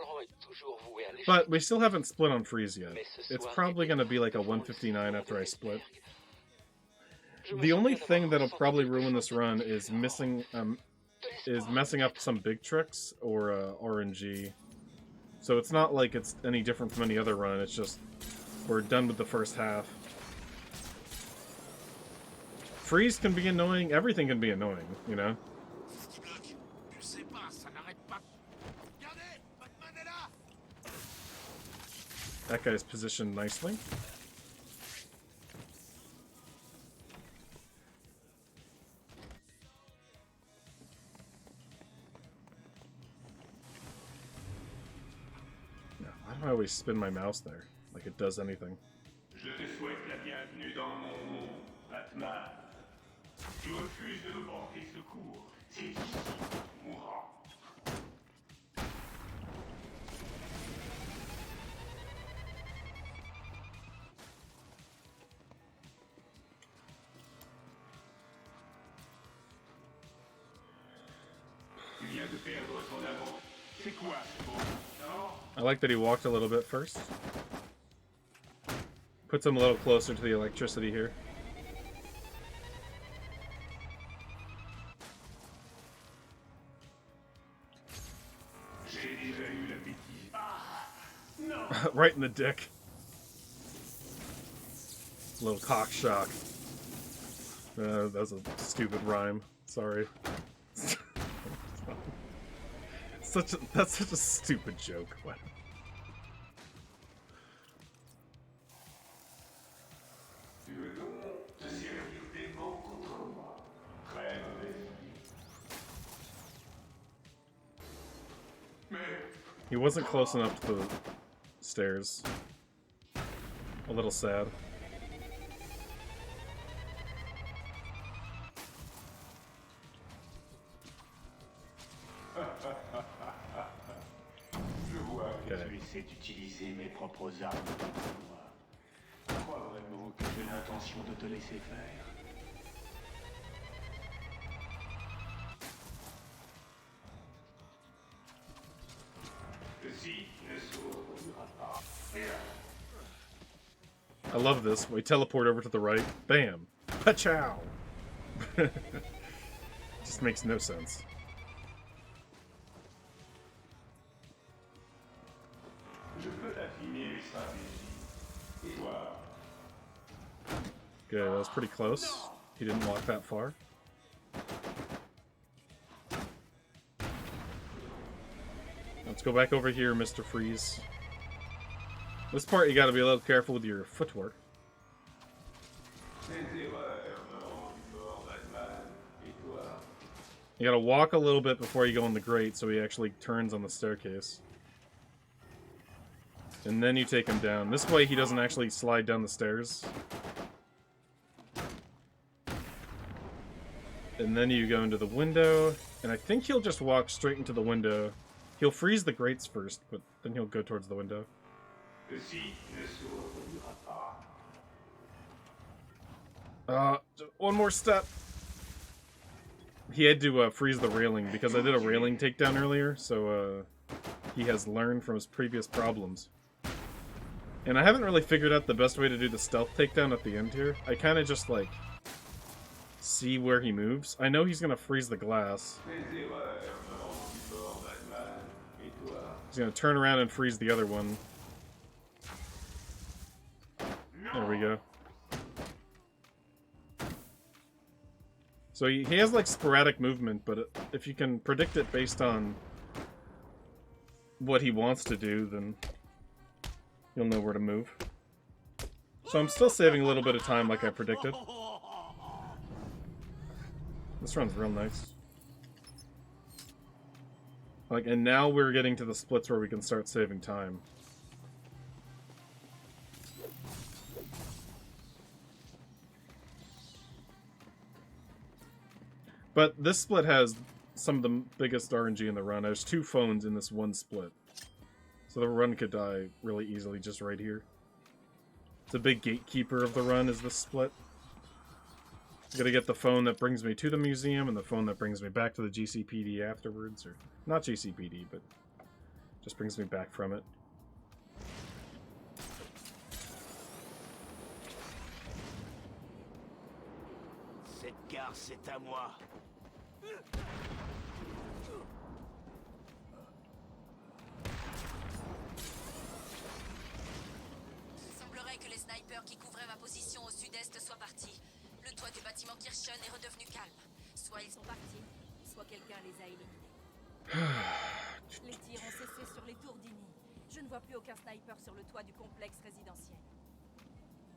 But we still haven't split on freeze yet. It's probably going to be like a 1:59 after I split. The only thing that'll probably ruin this run is messing up some big tricks or RNG. So it's not like it's any different from any other run, it's just we're done with the first half. Freeze can be annoying, everything can be annoying, you know? That guy's positioned nicely. Why do I always spin my mouse there? Like it does anything. Je te souhaite la bienvenue dans mon monde, Batman. Tu refuses de me porter secours. C'est ici que tu mourras. Tu viens de perdre ton amour. C'est quoi ce mot? Non? I like that he walked a little bit first. Puts him a little closer to the electricity here. Right in the dick. Little cock shock. That's a stupid rhyme. Sorry. That's such a stupid joke. What? He wasn't close enough to the stairs. A little sad. Je vois que tu essaies d'utiliser mes propres armes contre moi. Crois vraiment que j'ai l'intention de te laisser faire? I love this. We teleport over to the right. Bam! Pachow! Just makes no sense. Okay, that was pretty close. He didn't walk that far. Let's go back over here, Mr. Freeze. This part you gotta be a little careful with your footwork. You gotta walk a little bit before you go in the grate so he actually turns on the staircase. And then you take him down. This way he doesn't actually slide down the stairs. And then you go into the window, and I think he'll just walk straight into the window. He'll freeze the grates first, but then he'll go towards the window. One more step. He had to freeze the railing because I did a railing takedown earlier, so he has learned from his previous problems. And I haven't really figured out the best way to do the stealth takedown at the end here. I kind of just, like, see where he moves. I know he's going to freeze the glass. He's going to turn around and freeze the other one. There we go. So he has, like, sporadic movement, but if you can predict it based on what he wants to do, then you'll know where to move. So I'm still saving a little bit of time like I predicted. This run's real nice. Like, and now we're getting to the splits where we can start saving time. But this split has some of the biggest RNG in the run. There's 2 phones in this one split. So the run could die really easily just right here. It's a big gatekeeper of the run is this split. I'm gonna get the phone that brings me to the museum and the phone that brings me back to the GCPD afterwards. Or not GCPD, but just brings me back from it. Cette gare, c'est à moi. Il semblerait que les snipers qui couvraient ma position au sud-est soient partis. Le toit du bâtiment Kirchen est redevenu calme. Soit ils sont partis, soit quelqu'un les a éliminés. Les tirs ont cessé sur les tours d'Ini. Je ne vois plus aucun sniper sur le toit du complexe résidentiel.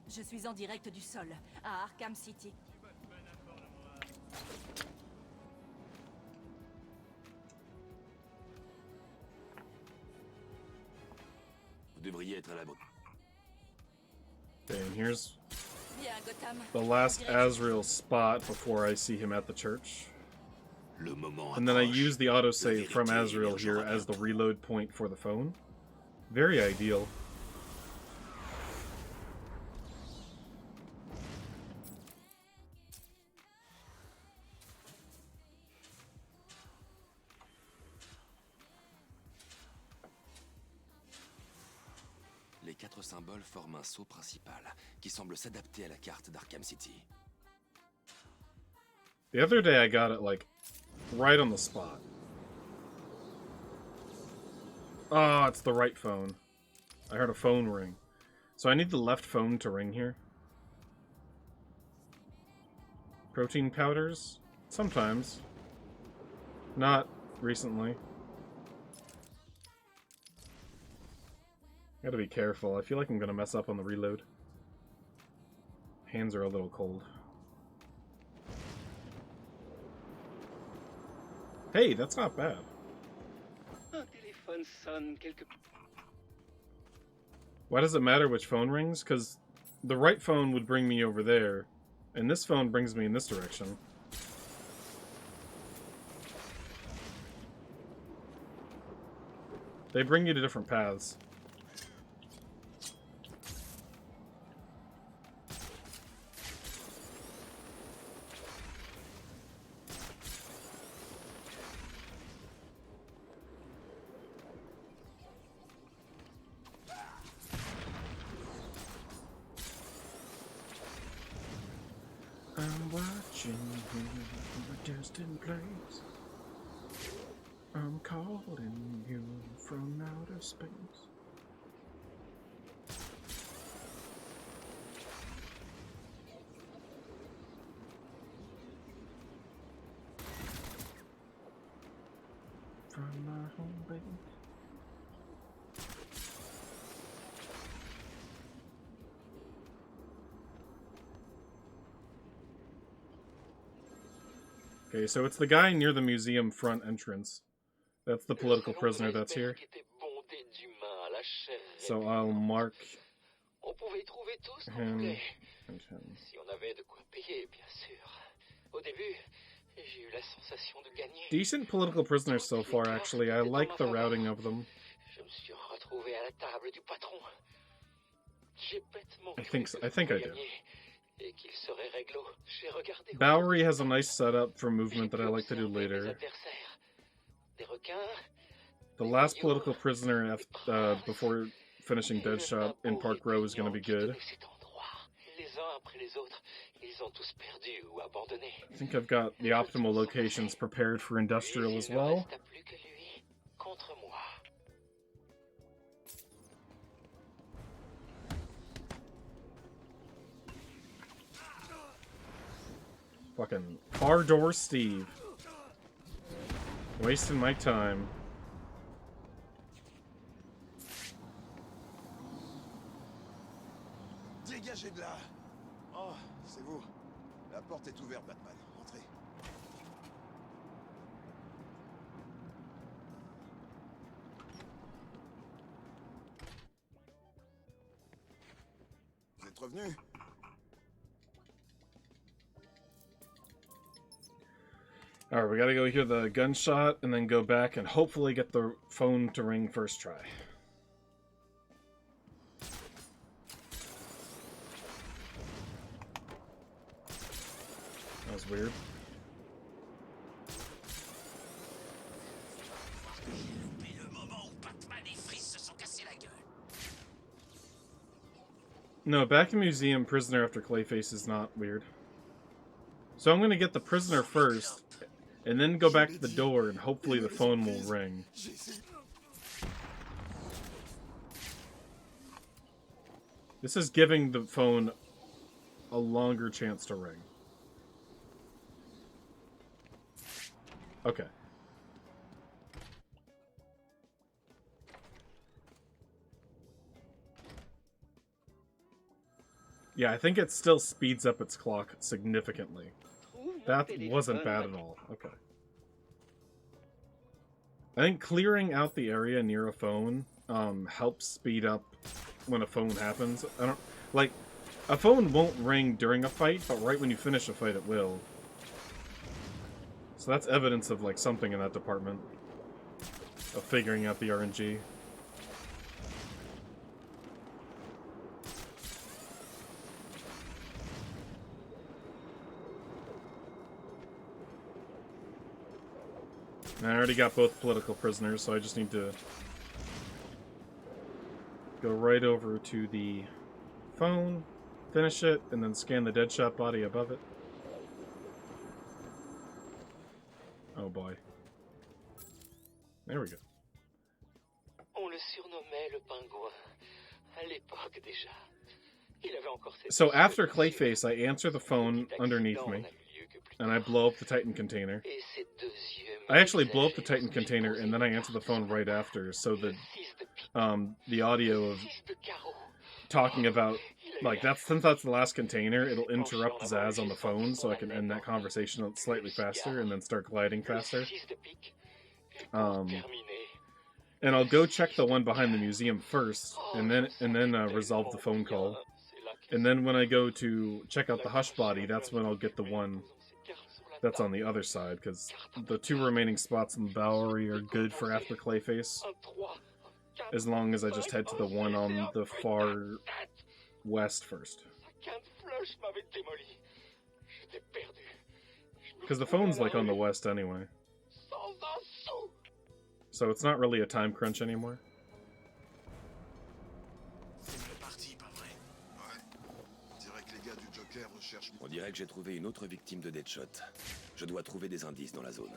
Je suis en direct du sol, à Arkham City. Vous devriez être à l'abri. Okay, and here's the last Azrael spot before I see him at the church. And then I use the autosave from Azrael here as the reload point for the phone. Very ideal. Les 4 symboles forment un sceau principal, qui semble s'adapter à la carte d'Arkham City. The other day I got it, like, right on the spot. Oh, it's the right phone. I heard a phone ring. So I need the left phone to ring here. Protein powders? Sometimes. Not recently. Gotta be careful. I feel like I'm gonna mess up on the reload. Hands are a little cold. Hey, that's not bad. Un téléphone sonne quelque... Why does it matter which phone rings? Because the right phone would bring me over there, and this phone brings me in this direction. They bring you to different paths. I'm watching you from a distant place. I'm calling you from outer space. From my home base. Okay, so it's the guy near the museum front entrance. That's the political prisoner that's here. So I'll mark On pouvait y trouver tout ce qu'on him voulait. and him. Si on avait de quoi payer, bien sûr. Au début, j'ai eu la sensation de gagner. Decent political prisoners so far, actually. I like the routing of them. Je me suis retrouvé à la table du patron. J'ai bêtement I think I did. Et qu'il serait réglo. J'ai regardé. Bowery has a nice setup for movement that I like to do later. Des requins. The last political prisoner before finishing Deadshot in Park Row is going to be good. Les uns après les autres, ils ont tous perdu ou abandonné. I think I've got the optimal locations prepared for Industrial as well. Il ne reste plus que lui contre moi. Fucking car door Steve. Wasting my time. Dégagez de là. Oh, c'est vous. La porte est ouverte, Batman. Entrez. Vous êtes revenu? Alright, we gotta go hear the gunshot and then go back and hopefully get the phone to ring first try. That was weird. No, back in museum, prisoner after Clayface is not weird. So I'm gonna get the prisoner first, and then go back to the door, and hopefully the phone will ring. This is giving the phone a longer chance to ring. Okay. Yeah, I think it still speeds up its clock significantly. That wasn't bad at all. Okay. I think clearing out the area near a phone helps speed up when a phone happens. I don't like a phone won't ring during a fight, but right when you finish a fight it will. So that's evidence of like something in that department of figuring out the RNG. I already got both political prisoners, so I just need to go right over to the phone, finish it, and then scan the Deadshot body above it. Oh boy. There we go. On le surnommait le pingouin. À l'époque déjà. Il avait encore cette So after Clayface, I answer the phone underneath me, and I blow up the Titan container. I actually blow up the Titan container, and then I answer the phone right after, so that the audio of talking about, like, since that's the last container, it'll interrupt Zaz on the phone, so I can end that conversation slightly faster, and then start gliding faster. And I'll go check the one behind the museum first, and then resolve the phone call. And then when I go to check out the Hush body, that's when I'll get the one that's on the other side, because the two remaining spots in the Bowery are good for after Clayface. As long as I just head to the one on the far west first. Because the phone's like on the west anyway. So it's not really a time crunch anymore. On dirait que j'ai trouvé une autre victime de Deadshot. Je dois trouver des indices dans la zone.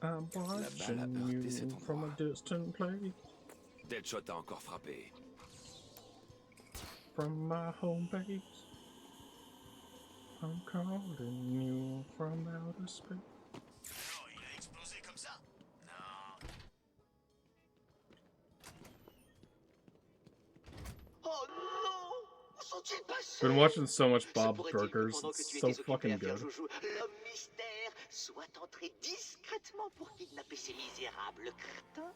I'm watching you from a distant place. Deadshot a encore frappé. From my home base, I'm calling you from outer space. Non, il a explosé comme ça. Non. Oh non! Son Faut-il pas Been watching so much Bob's pourrait-il Burgers. comprendre It's que so l'unité occupée fucking à faire good. joujou, l'homme mystère, soit entré discrètement pour kidnapper ces misérables crétins?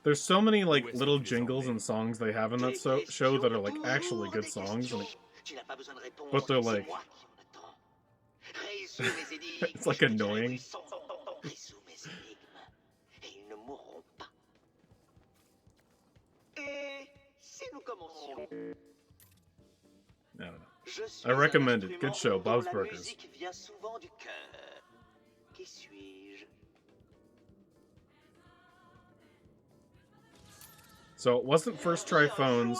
There's so many like little jingles and songs they have in that show that are like actually good Des songs, and questions. Tu n'as pas besoin de réponse, but they're c'est like moi qui en attends. Résous mes énigmes, it's like je te dirai où annoying. ils sont. Résous mes énigmes, et ils ne mourront pas. Et si nous commencions? I don't know. Je suis I recommend un it. Good instrument show, dont Bob's la Burgers. musique vient souvent du cœur. Qui suis-je? So it wasn't first try phones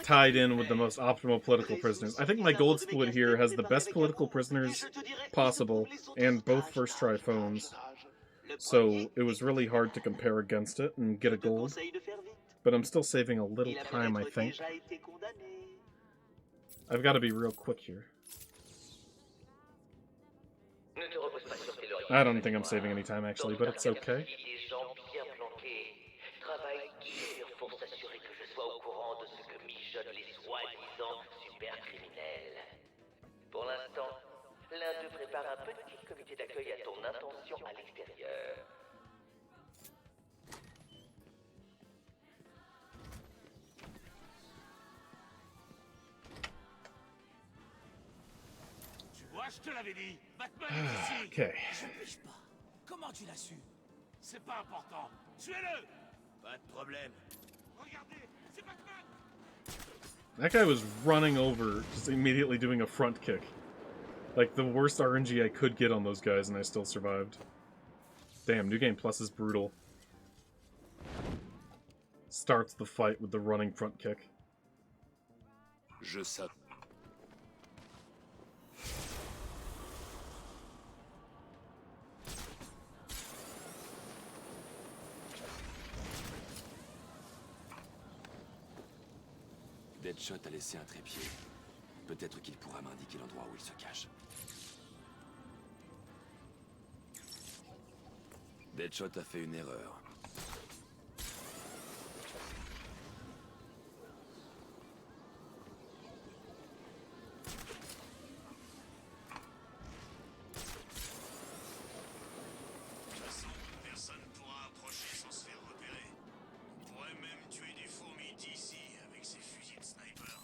tied in with the most optimal political prisoners. I think my gold split here has the best political prisoners possible and both first try phones. So it was really hard to compare against it and get a gold. But I'm still saving a little time, I think. I've got to be real quick here. I don't think I'm saving any time actually, but it's okay. Pour l'instant, l'un d'eux prépare un petit comité d'accueil à ton intention à l'extérieur. Tu vois, je te l'avais dit. Batman est ici. Okay. Je pige pas. Comment tu l'as su? C'est pas important. Tuez-le. Pas de problème. Regardez, c'est Batman. That guy was running over, just immediately doing a front kick. Like, the worst RNG I could get on those guys, and I still survived. Damn, New Game Plus is brutal. Starts the fight with the running front kick. Je sais. Deadshot a laissé un trépied. Peut-être qu'il pourra m'indiquer l'endroit où il se cache. Deadshot a fait une erreur. De toute façon, personne ne pourra approcher sans se faire repérer. On pourrait même tuer des fourmis d'ici avec ces fusils de sniper.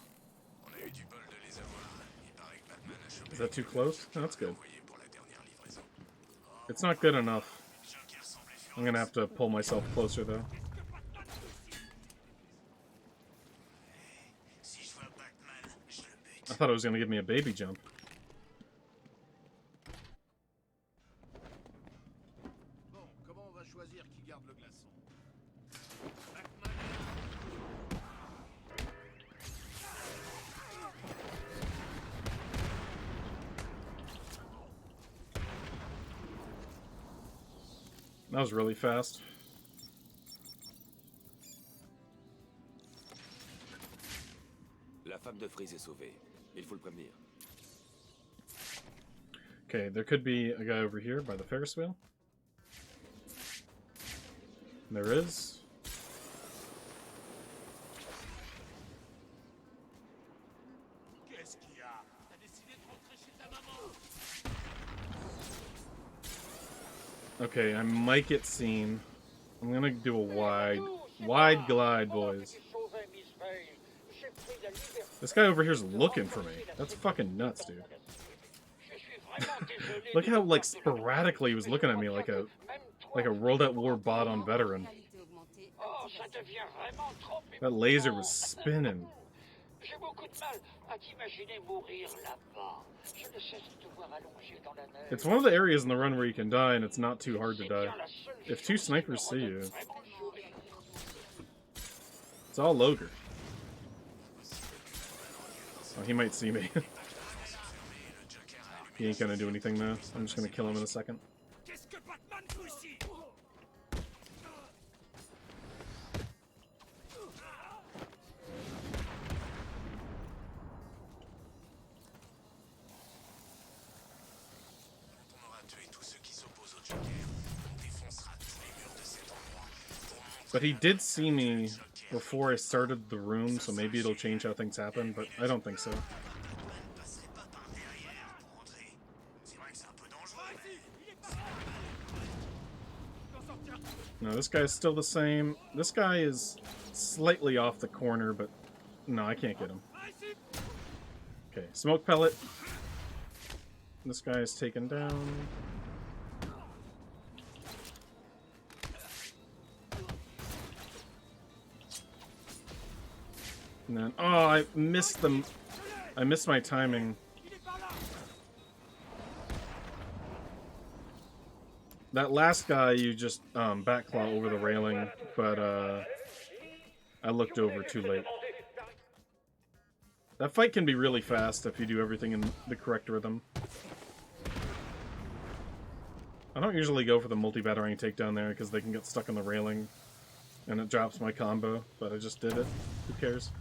On a eu du bol de les avoir. Il paraît que Batman a chopé. Is that too close? No, that's good. envoyé pour la dernière livraison. It's not good enough. I'm gonna have to pull myself closer, though. Si je vois Batman, je le bute. I thought it was gonna give me a baby jump. Bon, comment on va choisir qui garde le glaçon? That was really fast. La femme de Freeze est sauvée. Il faut le prévenir. Okay, there could be a guy over here by the Ferris wheel. There is. Qu'est-ce qu'il y a? T'as décidé de rentrer chez ta maman? Okay, I might get seen. I'm gonna do a wide glide, boys. This guy over here's looking for me. That's fucking nuts, dude. Look how, like, sporadically he was looking at me like a World at War bot on Veteran. That laser was spinning. It's one of the areas in the run where you can die, and it's not too hard to die. If two snipers see you, it's all Loger. Oh, he might see me. He ain't gonna do anything though. I'm just gonna kill him in a second. Qu'est-ce que Batman fout ici? On aura tué tous ceux qui s'opposent au Joker. On défoncera tous les murs de cet endroit pour But he did see me before I started the room, so maybe it'll change how things happen, but I don't think so. No, this guy's still the same. This guy is slightly off the corner, but no, I can't get him. Okay, smoke pellet. This guy is taken down. And then, oh, I missed them. I missed my timing. That last guy, you just backclaw over the railing, but I looked over too late. That fight can be really fast if you do everything in the correct rhythm. I don't usually go for the multi-battering takedown there because they can get stuck on the railing and it drops my combo, but I just did it. Who cares?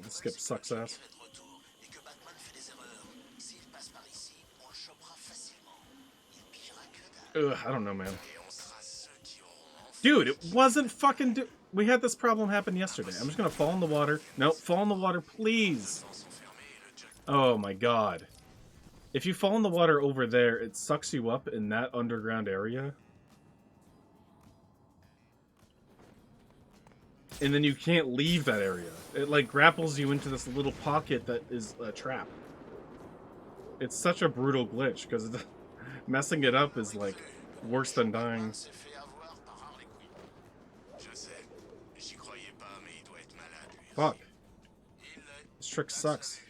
This skip sucks ass. Ugh, I don't know, man. Dude, it wasn't fucking we had this problem happen yesterday. I'm just gonna fall in the water. Nope, fall in the water, please. Oh my god. If you fall in the water over there, it sucks you up in that underground area. And then you can't leave that area. It, like, grapples you into this little pocket that is a trap. It's such a brutal glitch, because messing it up is, like, worse than dying. Fuck. This trick sucks.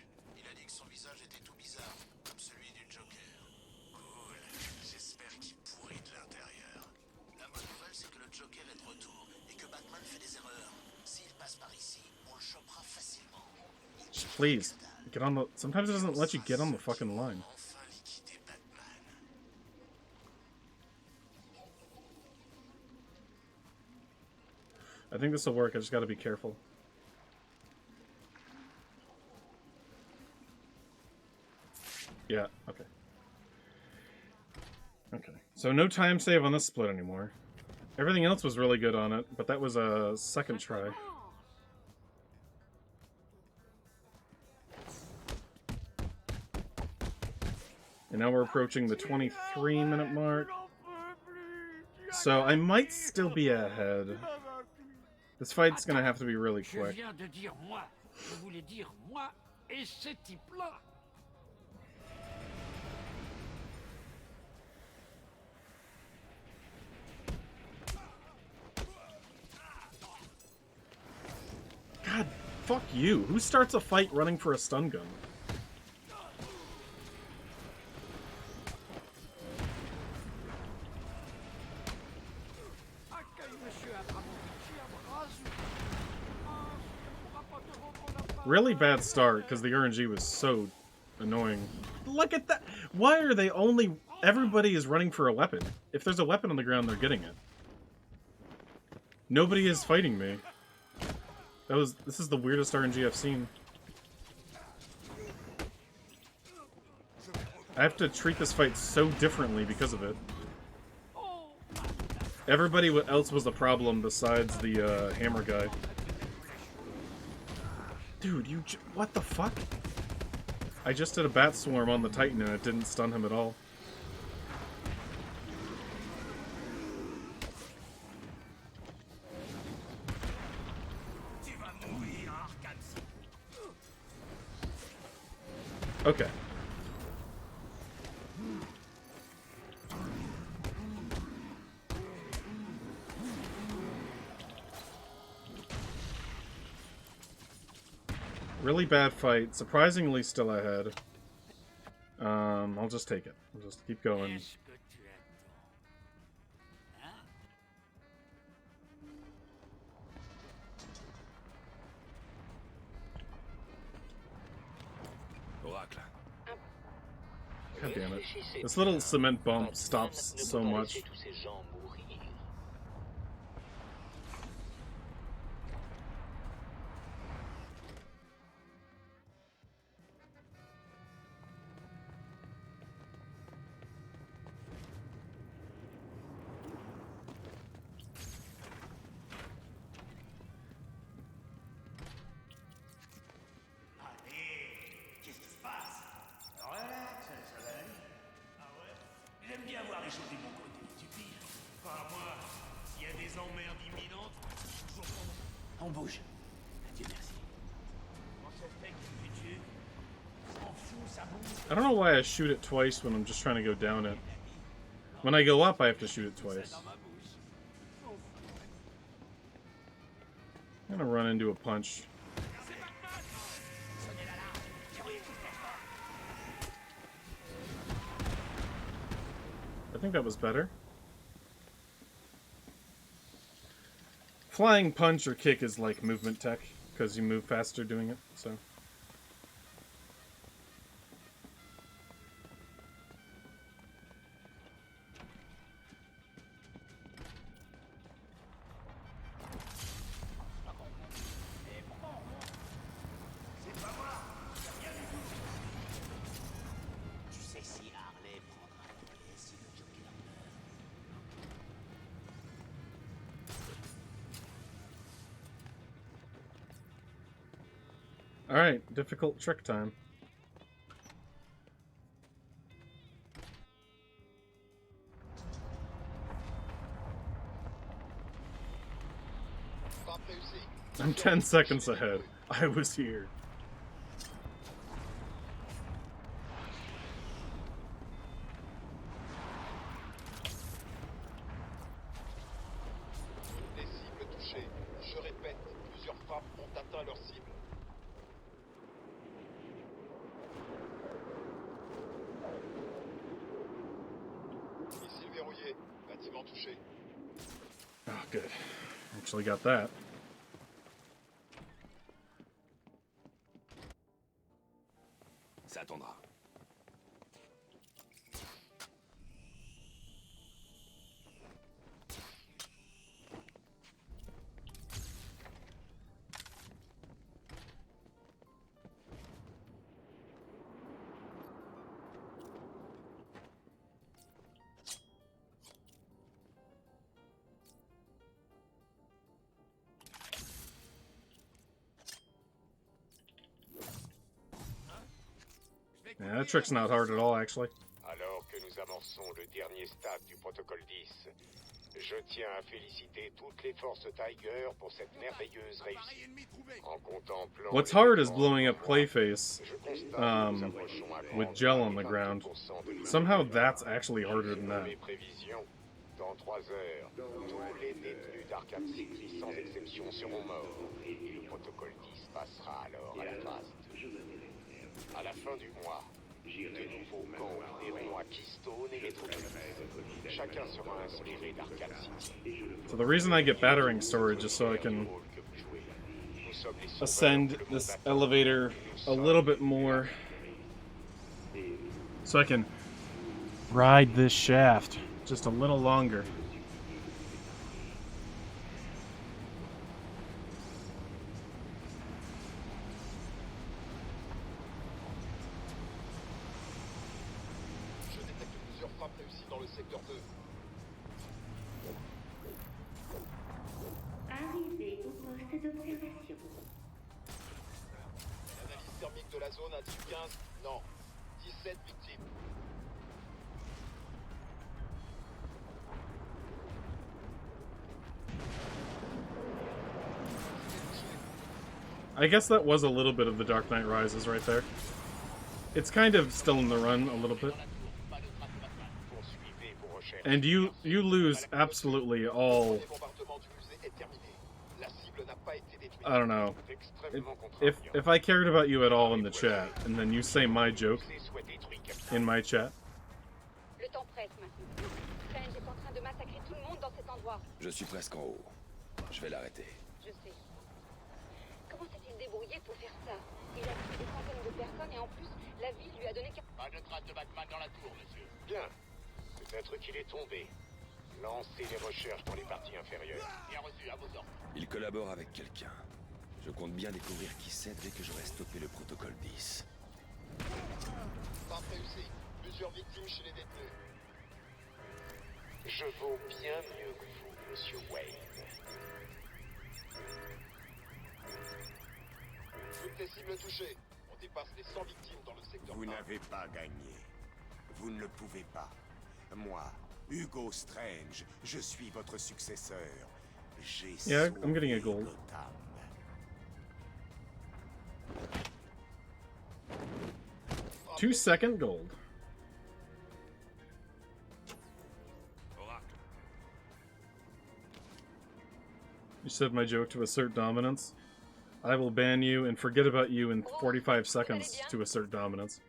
Please, get on the... Sometimes it doesn't let you get on the fucking line. I think this will work, I just gotta be careful. Yeah, okay. Okay, so no time save on this split anymore. Everything else was really good on it, but that was a second try. And now we're approaching the 23-minute mark. So I might still be ahead. This fight's gonna have to be really quick. God, fuck you. Who starts a fight running for a stun gun? Really bad start, because the RNG was so annoying. Look at that! Why are they only... Everybody is running for a weapon. If there's a weapon on the ground, they're getting it. Nobody is fighting me. This is the weirdest RNG I've seen. I have to treat this fight so differently because of it. Everybody else was the problem besides the hammer guy. Dude, what the fuck? I just did a bat swarm on the Titan and it didn't stun him at all. Okay. Really bad fight. Surprisingly still ahead. I'll just take it. I'll just keep going. God damn it. This little cement bump stops so much. Qu'est-ce qui se passe? Relax, ça va aller. Ah ouais? J'aime bien voir les choses du bon côté, tu pires. Pas moi. S'il y a des emmerdes imminentes, toujours pour... On bouge. Dieu merci. On se fait que tu tues. S'en fout, ça bouge. I don't know why I shoot it twice when I'm just trying to go down it. When I go up, I have to shoot it twice. I'm gonna run into a punch. I think that was better. Flying punch or kick is like movement tech, because you move faster doing it, so... Alright, difficult trick time. I'm 10 seconds ahead. I was here. Des cibles touchées. Je répète, plusieurs frappes ont atteint leur cible. Missile verrouillé. Bâtiment touché. Oh, good. Actually got that. Ça attendra. Yeah, that trick's not hard at all, actually. Alors que nous amorçons le dernier stade du protocole 10, je tiens à féliciter toutes les forces Tiger pour cette merveilleuse réussite. En contemplant What's hard is blowing up Clayface with gel on the ground. Somehow that's actually harder than that. Dans 3 heures, tous les détenus d'Arkham City sans exception seront morts. Le protocole 10 passera alors à la phase 2. À la fin du mois, de nouveaux camps ouvriront à Keystone et Metropolis. Chacun sera inspiré d'Arkham City. So the reason I get battering storage is so I can ascend this elevator a little bit more. So I can ride this shaft just a little longer. Je détecte plusieurs frappes réussies dans le secteur 2. Arrivez au poste d'observation. L'analyse thermique de la zone indique 15, non, 17 victimes. I guess that was a little bit of the Dark Knight Rises right there. It's kind of still in the run a little bit. And you lose absolutely all... I don't know. If I cared about you at all in the chat, and then you say my joke in my chat... Le temps presse maintenant. Strange est en train de massacrer tout le monde dans cet endroit. Je suis presque en haut. Je vais l'arrêter. Je sais. Comment s'est-il débrouillé pour faire ça. Il a tué des centaines de personnes et en plus, la ville lui a donné... Pas de trace de Batman dans la tour, monsieur. Bien. Peut-être qu'il est tombé. Lancez les recherches dans les parties inférieures. Bien reçu, à vos ordres. Il collabore avec quelqu'un. Je compte bien découvrir qui c'est dès que j'aurai stoppé le protocole 10. Pas réussi. Plusieurs victimes chez les détenus. Je vaux bien mieux que vous, monsieur Wayne. Toutes les cibles touchées. On dépasse les 100 victimes dans le secteur. Vous n'avez pas gagné. Vous ne le pouvez pas. Moi, Hugo Strange, je suis votre successeur. J'ai Yeah, I'm getting a gold. Gotham. 2-second gold. You said my joke to assert dominance. I will ban you and forget about you in 45 seconds to assert dominance.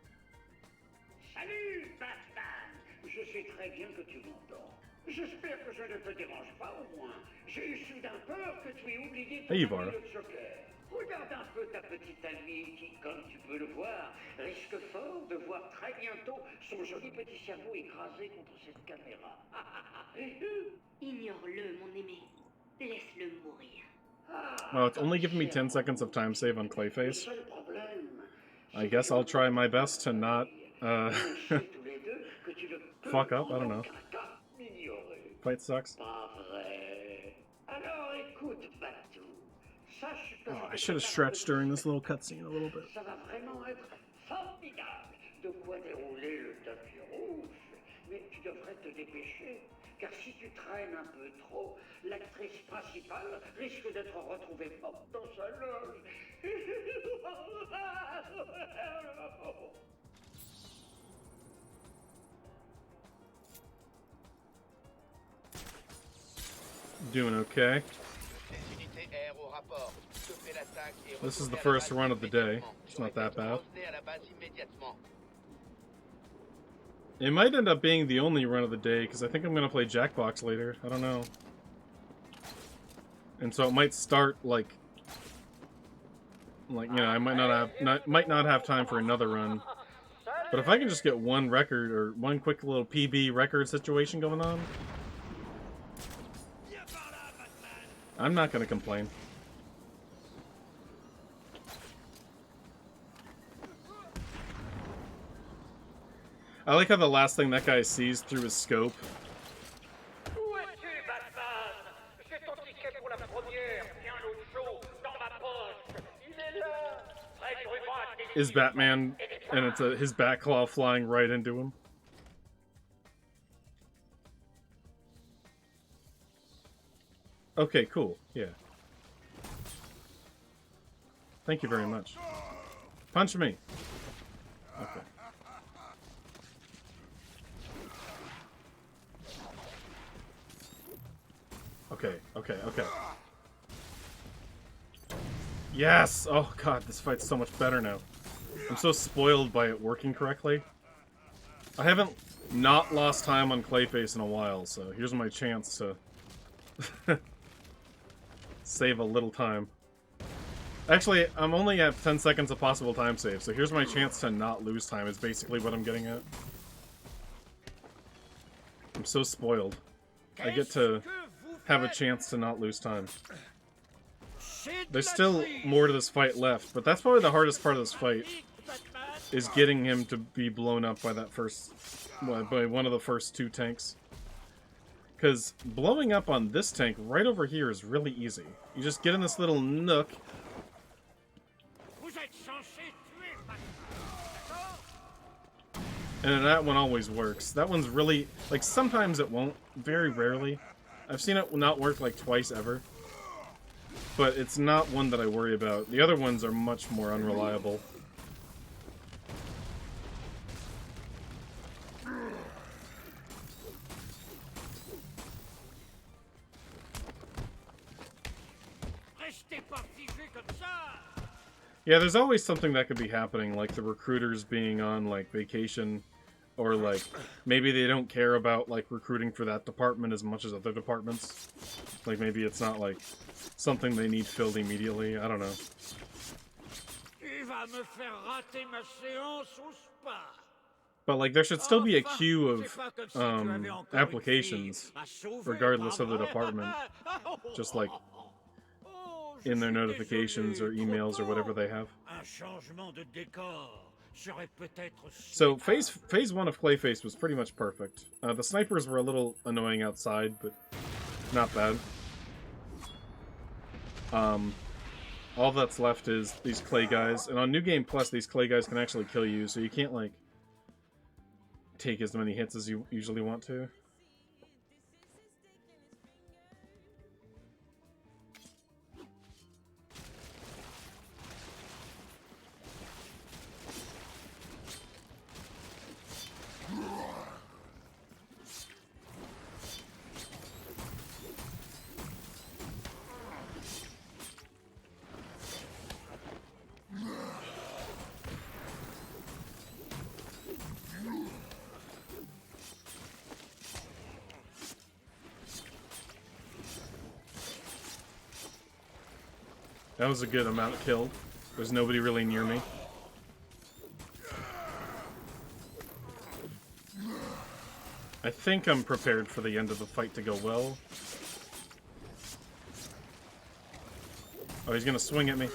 Salut, Batman. Je sais très bien que tu m'entends. J'espère que je ne te dérange pas au moins. J'ai eu soudain peur que tu aies oublié ton Hey, ami Ivar. le Joker. Regarde un peu ta petite amie qui, comme tu peux le voir, risque fort de voir très bientôt son joli petit cerveau écrasé contre cette caméra. Ignore-le, mon aimé. Laisse-le mourir. Well, it's only giving me 10 seconds of time save on Clayface. I guess I'll try my best to not, fuck up, I don't know. Fight sucks. Alors écoute, Batou. Sache que Oh, I should have stretched during this little cutscene a little bit. ça va vraiment être formidable de quoi dérouler le tapis rouge. Mais tu devrais te dépêcher, car si tu traînes un peu trop, l'actrice principale risque d'être retrouvée morte dans sa loge. Doing okay. Les unités air au rapport. Stoppez l'attaque et This is the retournez à la first base run of the day. immédiatement. It's not that bad. Revenez à la base immédiatement. It might end up being the only run of the day, because I think I'm going to play Jackbox later. I don't know. And so it might start, like you know, I might not have time for another run. But if I can just get one record, or one quick little PB record situation going on, I'm not going to complain. I like how the last thing that guy sees through his scope Où es-tu, Batman? J'ai ton ticket pour la première, bien l'autre chaud, dans ma poche. Il est là, près du ruban à is Batman, and it's his Batclaw flying right into him. Okay, cool. Yeah. Thank you very much. Punch me. Okay. Okay. Yes! Oh god, this fight's so much better now. I'm so spoiled by it working correctly. I haven't not lost time on Clayface in a while, so here's my chance to save a little time. Actually, I'm only at 10 seconds of possible time save, so here's my chance to not lose time, is basically what I'm getting at. I'm so spoiled. I get to have a chance to not lose time. There's still more to this fight left, but that's probably the hardest part of this fight, is getting him to be blown up by that first, by one of the first two tanks. Because blowing up on this tank right over here is really easy. You just get in this little nook. And that one always works. That one's really, like, sometimes it won't, very rarely. I've seen it not work like twice ever. But it's not one that I worry about. The other ones are much more unreliable. Yeah, there's always something that could be happening, like the recruiters being on, like, vacation, or, like, maybe they don't care about, like, recruiting for that department as much as other departments. Like, maybe it's not, like, something they need filled immediately. I don't know. pas à me faire rater ma séance au spa. But like, there should still be a Enfin, queue c'est of pas comme si tu avais encore une applications, fille à sauver, regardless pas of the vrai? department. Just like Oh, je in their suis notifications or désolé, emails trop or whatever tôt. they have. Un changement de décor serait peut-être So phase 1 of Clayface was pretty much perfect. The snipers were a little annoying outside, but not bad. All that's left is these clay guys, and on New Game Plus, these clay guys can actually kill you, so you can't like take as many hits as you usually want to. That was a good amount killed. There's nobody really near me. I think I'm prepared for the end of the fight to go well. Oh, he's gonna swing at me.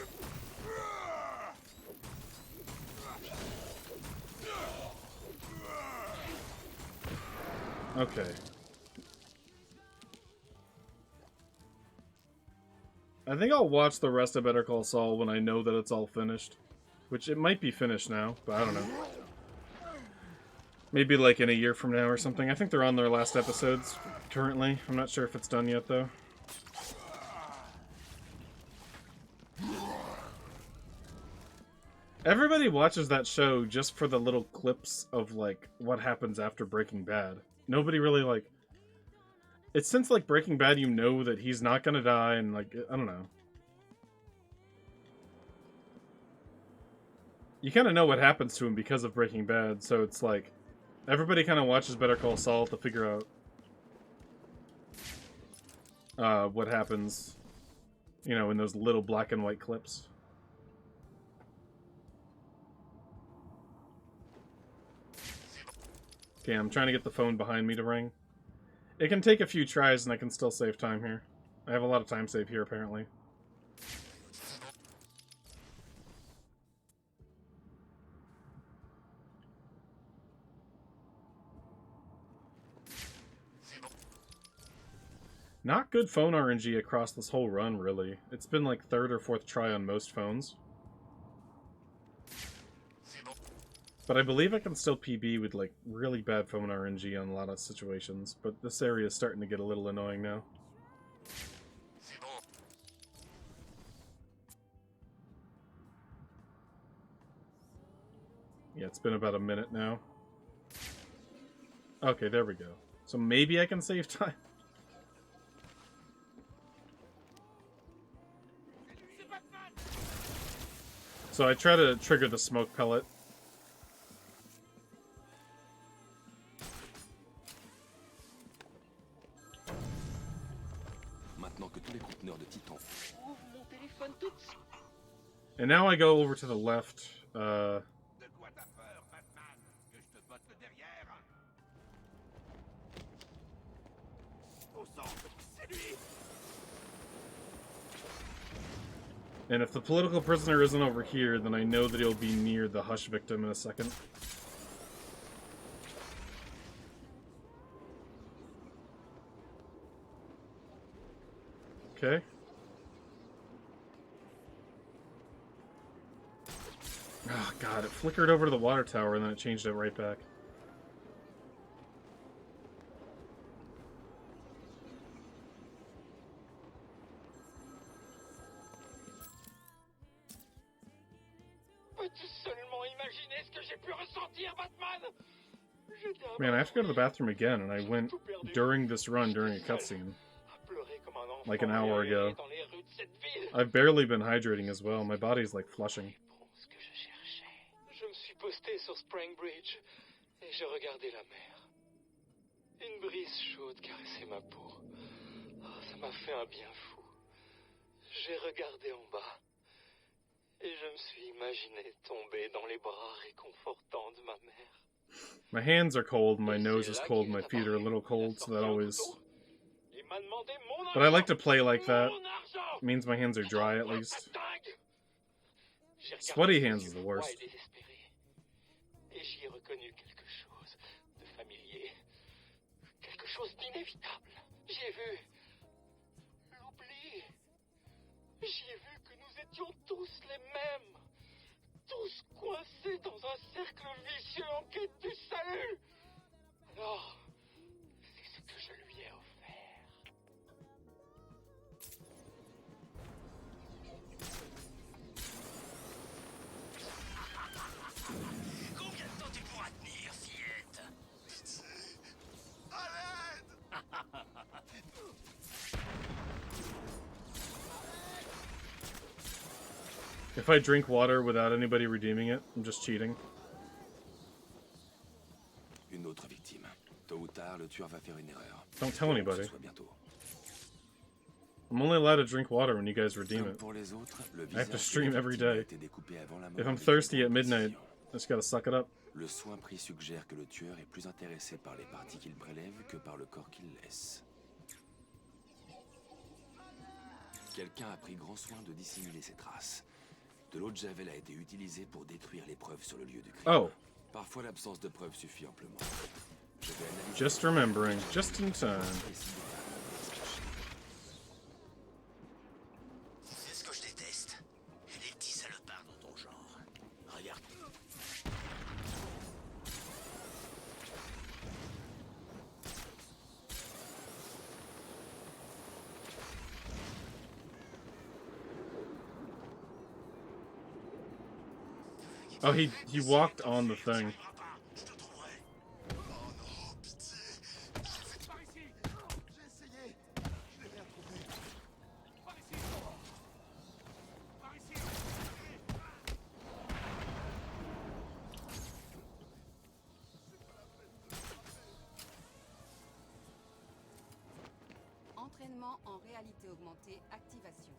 Okay. I think I'll watch the rest of Better Call Saul when I know that it's all finished. Which, it might be finished now, but I don't know. Maybe like in a year from now or something. I think they're on their last episodes currently. I'm not sure if it's done yet, though. Everybody watches that show just for the little clips of, like, what happens after Breaking Bad. Nobody really, like... It's since, like, Breaking Bad, you know that he's not gonna die, and, like, I don't know. You kind of know what happens to him because of Breaking Bad, so it's like... Everybody kind of watches Better Call Saul to figure out... what happens, you know, in those little black and white clips. Okay, I'm trying to get the phone behind me to ring. It can take a few tries and I can still save time here. I have a lot of time save here, apparently. Not good phone RNG across this whole run, really. It's been like 3rd or 4th try on most phones. But I believe I can still PB with, like, really bad phone RNG on a lot of situations. But this area is starting to get a little annoying now. Yeah, it's been about a minute now. Okay, there we go. So maybe I can save time. So I try to trigger the smoke pellet. And now I go over to the left. And if the political prisoner isn't over here, then I know that he'll be near the Hush victim in a second. Okay. Oh god, it flickered over to the water tower and then it changed it right back. Peux-tu seulement imaginer ce que j'ai pu ressentir, Batman? Man, I have to go to the bathroom again, and I went during this run during a cutscene. Like an hour ago. I've barely been hydrating as well. My body's like flushing. Je me suis posté sur Spring Bridge et j'ai regardé la mer. Une brise chaude caressait ma peau. Oh, ça m'a fait un bien fou. J'ai regardé en bas Et je me suis imaginé tomber dans les bras réconfortants de ma mère. My hands are cold, my nose is cold, my feet are a little cold, so that always... Il m'a demandé mon But I like to argent. play like that. Mon argent. It means my hands are dry, at least. J'ai regardé Sweaty ses hands yeux is the froids worst. et désespérés. Et j'y ai reconnu quelque chose de familier. Quelque chose d'inévitable. J'y ai vu l'oubli. J'y ai vu que nous étions tous les mêmes. Tous coincés dans un cercle vicieux en quête du salut. Alors, c'est ce que je lui ai offert. Combien de temps tu pourras tenir, fillette? À l'aide! If I drink water without anybody redeeming it, I'm just cheating. Une autre victime. Tôt ou tard, le tueur va faire une erreur. Don't tell anybody. Ce soit bientôt. I'm only allowed to drink water when you guys redeem Comme it. pour les autres, le I have to visage stream de la every victime a day. été découpé avant la mort If I'm avec une thirsty at grande midnight, précision. I just gotta suck it up. Le soin pris suggère que le tueur est plus intéressé par les parties qu'il prélève que par le corps qu'il laisse. Quelqu'un a pris grand soin de dissimuler ses traces. De l'eau de javel a été utilisée pour détruire les preuves sur le lieu du crime. Oh. Parfois, l'absence de preuves suffit amplement. Je vais analyser Just remembering, just in time. C'est ce que je déteste. Les petits salopards dans ton genre. Regarde. Oh, he walked on the thing. Entraînement en réalité augmentée, activation.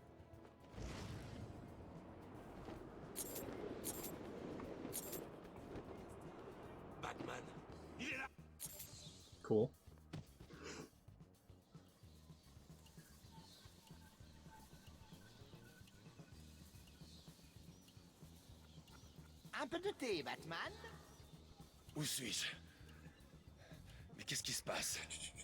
Batman, il est là. Cool. Un peu de thé, Batman. Où suis-je? Mais qu'est-ce qui se passe?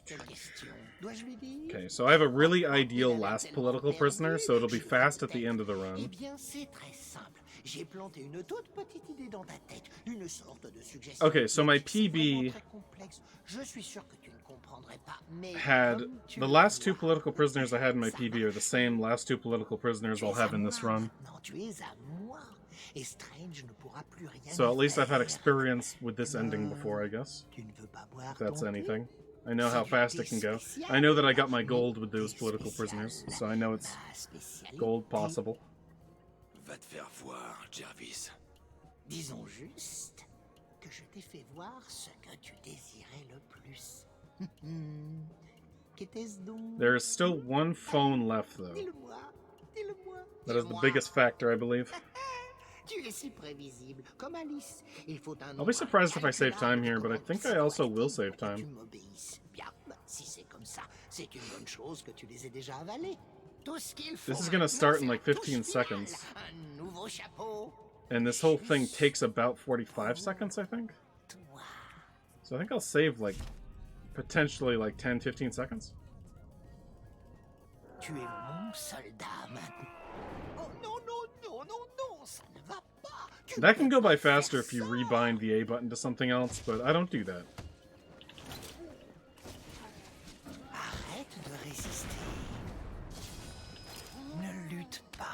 Quelle question dois-je lui dire? Okay, so I have a really ideal last political prisoner, so it'll be fast at the end of the Eh run. bien, c'est très simple. J'ai planté une toute petite idée dans ta tête, une sorte de suggestion. Okay, so my C'est vraiment PB très complexe. Je suis sûr que tu ne comprendrais pas, mais had comme tu the le last vois, two political prisoners I had in my PB are the same last two political prisoners I'll have in this run. maintenant, tu es à moi. Et Strange ne pourra plus rien So at y least I've had faire. experience with this ending before, I guess. Tu ne veux pas boire If that's ton thé? anything. I know how fast it can go. I know that I got my gold with those political prisoners, so I know it's gold possible. Va te faire voir, Jarvis. Disons juste que je t'ai fait voir ce que tu désirais le plus. Qu'était-ce donc? There is still one phone left, though. Dis-le-moi, dis-le-moi. That is the Dis-moi. biggest factor, I believe. Tu es si prévisible, comme Alice. Il faut un I'll be surprised if I save time here, but I think I also will save tu time. m'obéisses. Bien, bah, si c'est comme ça, c'est une bonne chose que tu les aies déjà avalés. Tout ce qu'il faut. This is gonna start in like 15 seconds. Un nouveau chapeau. And this whole thing takes about 45 seconds, I think. So I think I'll save like potentially like 10-15 seconds. Tu es mon soldat maintenant. Oh non, non, non, non, non, ça ne va pas. That can go by faster if you rebind the A button to something else, but I don't do that. Arrête de résister. Ne lutte pas.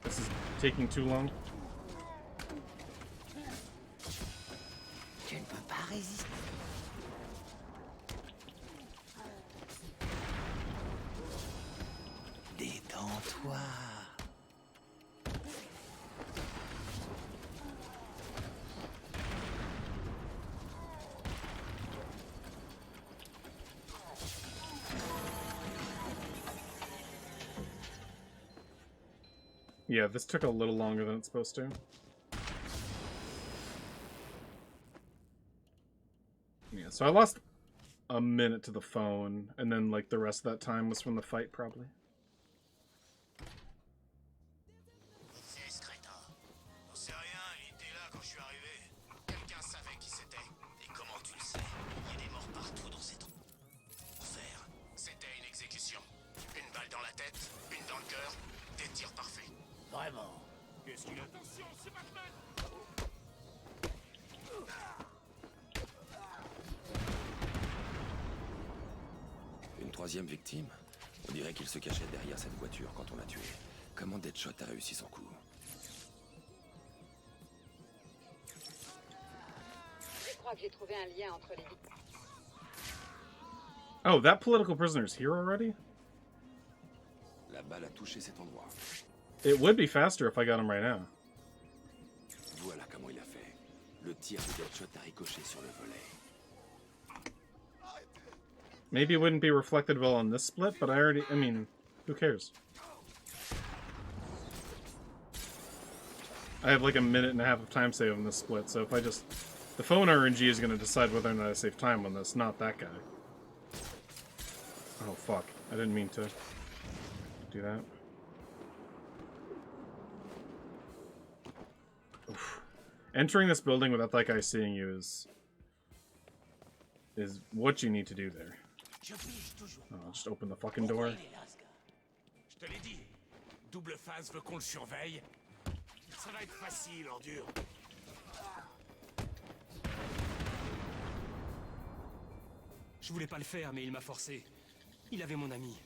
This is taking too long. Tu ne peux pas résister. Détends-toi. Yeah, this took a little longer than it's supposed to. Yeah, so I lost a minute to the phone, and then like the rest of that time was from the fight, probably. C'est ce crétin. On sait rien, il était là quand je suis arrivé. Quelqu'un savait qui c'était. Et comment tu le sais? Il y a des morts partout dans ces trous. Faire, c'était une exécution. Une balle dans la tête, une dans le cœur, des tirs parfaits. Vraiment. Qu'est-ce qu'il a? Attention, c'est Batman! Une troisième victime? On dirait qu'il se cachait derrière cette voiture quand on l'a tué. Comment Deadshot a réussi son coup? Je crois que j'ai trouvé un lien entre les victimes. Oh, that political prisoner's here already? La balle a touché cet endroit. It would be faster if I got him right now. Voilà comment il a fait. Le tir de Deadshot a ricoché sur le volet. Maybe it wouldn't be reflected well on this split, but I mean, who cares? I have like a minute and a half of time save on this split, so if I just... The phone RNG is going to decide whether or not I save time on this, not that guy. Oh, fuck. I didn't mean to do that. Oof. Entering this building without that guy seeing you is what you need to do there. Oh, just open the fucking door. Je te l'ai dit. Double face veut qu'on le surveille. Ça va être facile, en dur. Je voulais pas le faire, mais il m'a forcé. Il avait mon ami.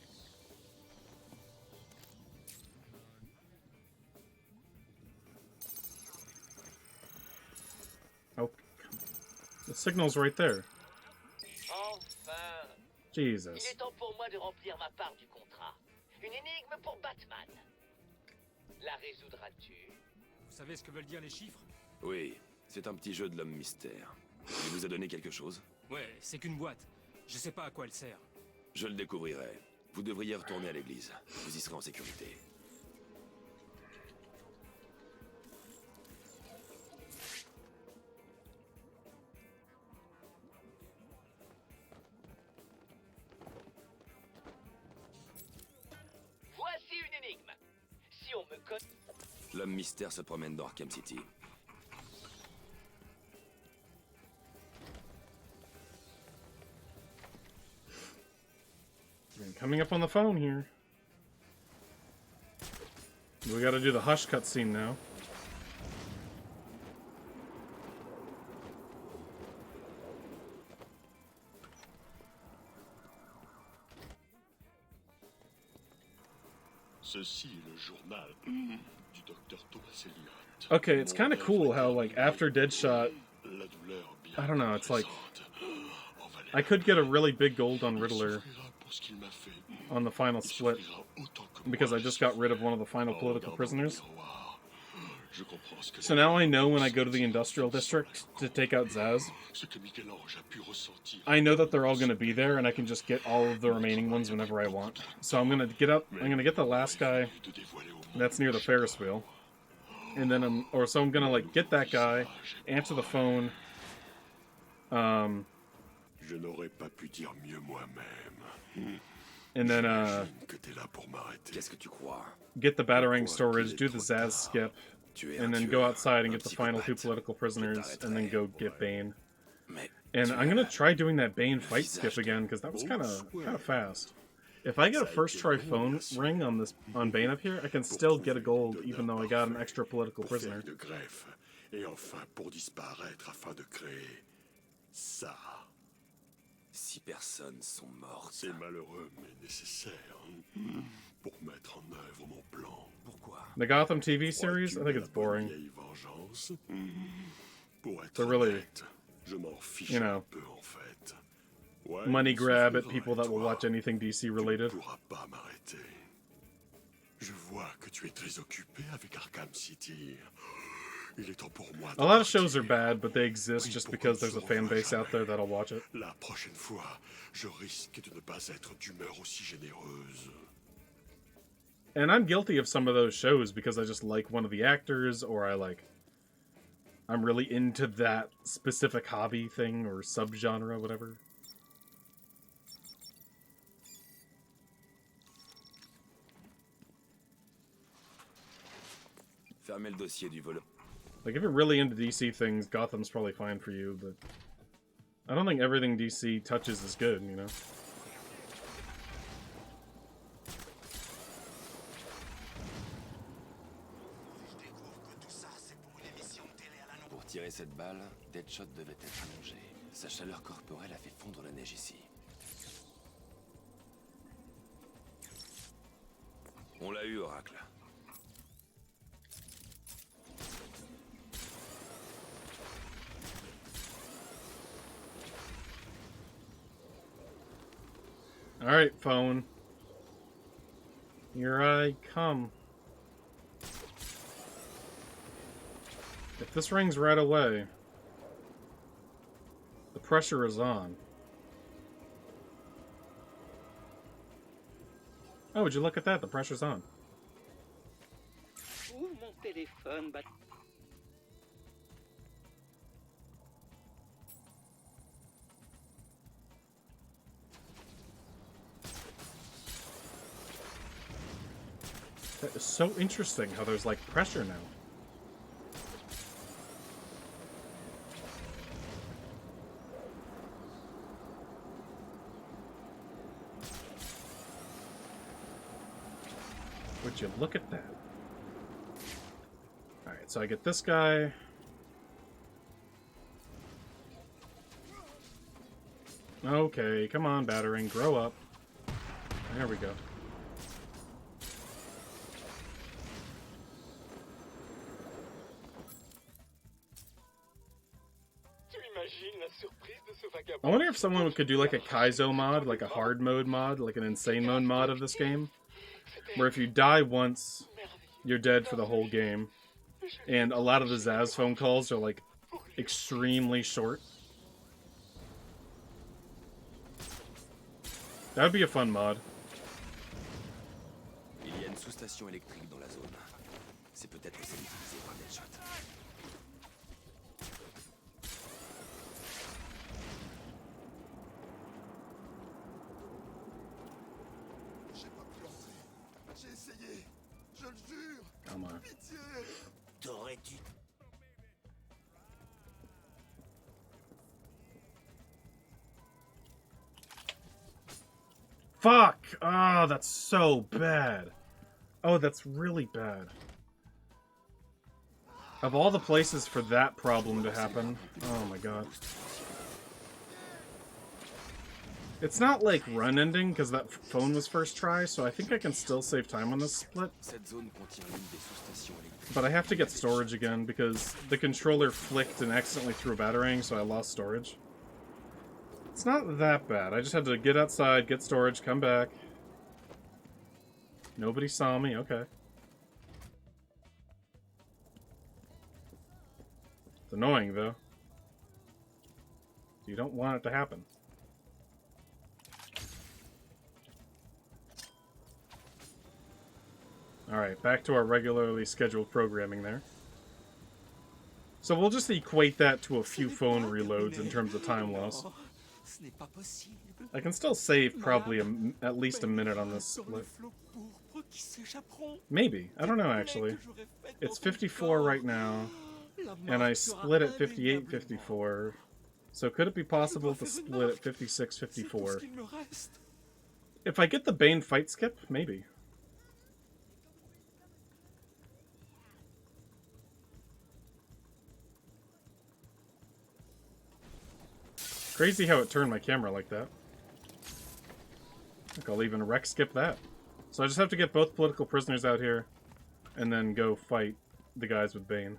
Oh, the signal's right there. Enfin! Jesus. Il est temps pour moi de remplir ma part du contrat. Une énigme pour Batman. La résoudras-tu? Vous savez ce que veulent dire les chiffres? Oui, c'est un petit jeu de l'homme mystère. Il vous a donné quelque chose? Ouais, c'est qu'une boîte. Je sais pas à quoi elle sert. Je le découvrirai. Vous devriez retourner à l'église. Vous y serez en sécurité. Voici une énigme. Si on me connaît... L'homme mystère se promène dans Arkham City. Coming up on the phone here. We gotta do the hush cutscene now. Ceci est le journal du docteur Thomas Elliott. Okay, it's kind of cool how, like, after Deadshot, La douleur bien I don't know, it's like, On va I could get a really big gold on Riddler pour ce qu'il m'a fait. on the final split, because I just got rid of one of the final political prisoners. Je comprends ce que So now I know when I go to the industrial district to take out Zaz, ce que Michel-Ange a pu ressentir. I know that they're all going to be there, and I can just get all of the remaining ones whenever I want. So I'm gonna get the last guy that's near the Ferris wheel, and then I'm gonna like get that guy, answer the phone. Je n'aurais pas pu dire mieux moi-même. And then Que t'es là pour m'arrêter. Qu'est-ce que tu crois? get the Batarang storage, do the Zaz skip, and then go outside and get the final two political prisoners, and then go get Bane. And I'm gonna try doing that Bane fight skip again because that was kind of fast. If I get a first try phone ring on Bane up here, I can still get a gold even though I got an extra political prisoner. De greffe. Et enfin pour disparaître afin de créer ça. 6 personnes sont mortes. C'est malheureux mais nécessaire pour mettre en œuvre mon plan. Pourquoi? The Gotham TV series, I think it's boring. Vieille vengeance. Pour être They're really, honnête, je m'en fiche you know, un peu en fait. Ouais, money il grab at suffira people et that will toi, watch anything DC related. Tu ne pourras pas m'arrêter. Je vois que tu es très occupé avec Arkham City. Il est temps pour moi de A lot of shows are bad, but they exist just because there's a fan base out there that'll watch it. La prochaine fois, je risque de ne pas être d'humeur aussi généreuse. And I'm guilty of some of those shows because I just like one of the actors, or I'm really into that specific hobby thing or subgenre, whatever. Fermez le dossier du vol. Like, if you're really into DC things, Gotham's probably fine for you, but I don't think everything DC touches is good, you know? Pour tirer cette balle, Deadshot devait être allongé. Sa chaleur corporelle a fait fondre la neige ici. On l'a eu, Oracle. Alright, phone. Here I come. If this rings right away, the pressure is on. Oh, would you look at that? The pressure's on. Mon téléphone, bah... That is so interesting how there's like pressure now. Would you look at that? Alright, so I get this guy. Okay, come on, Battering, grow up. There we go. I wonder if someone could do like a Kaizo mod, like a hard mode mod, like an insane mode mod of this game. Where if you die once, you're dead for the whole game. And a lot of the Zaz phone calls are like extremely short. That would be a fun mod. Il y a une sous-station électrique dans la zone. C'est peut-être celle utilisée par Deadshot. J'ai essayé, je le jure. Come on. Pitié. T'aurais dû... Fuck! Oh, that's so bad. Oh, that's really bad. Of all the places for that problem to happen, oh my god. It's not like run ending, because that phone was first try, so I think I can still save time on this split. But I have to get storage again, because the controller flicked and accidentally threw a batarang, so I lost storage. It's not that bad. I just had to get outside, get storage, come back. Nobody saw me, okay. It's annoying, though. You don't want it to happen. Alright, back to our regularly scheduled programming there. So we'll just equate that to a few phone reloads in terms of time loss. I can still save probably at least a minute on this split. Maybe. I don't know, actually. It's 54 right now, and I split at 58-54. So could it be possible to split at 56-54? If I get the Bane fight skip, maybe. Crazy how it turned my camera like that. I think I'll even wreck skip that. So I just have to get both political prisoners out here, and then go fight the guys with Bane.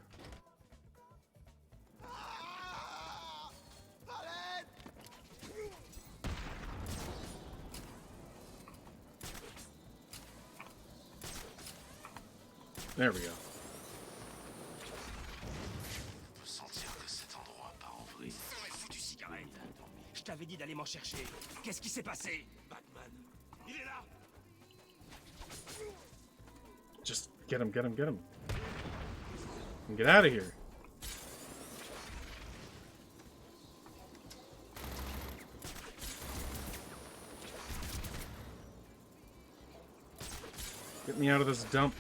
There we go. Je t'avais dit d'aller m'en chercher. Qu'est-ce qui s'est passé? Batman, il est là. Just get him, get him, get him. And get out of here. Get me out of this dump.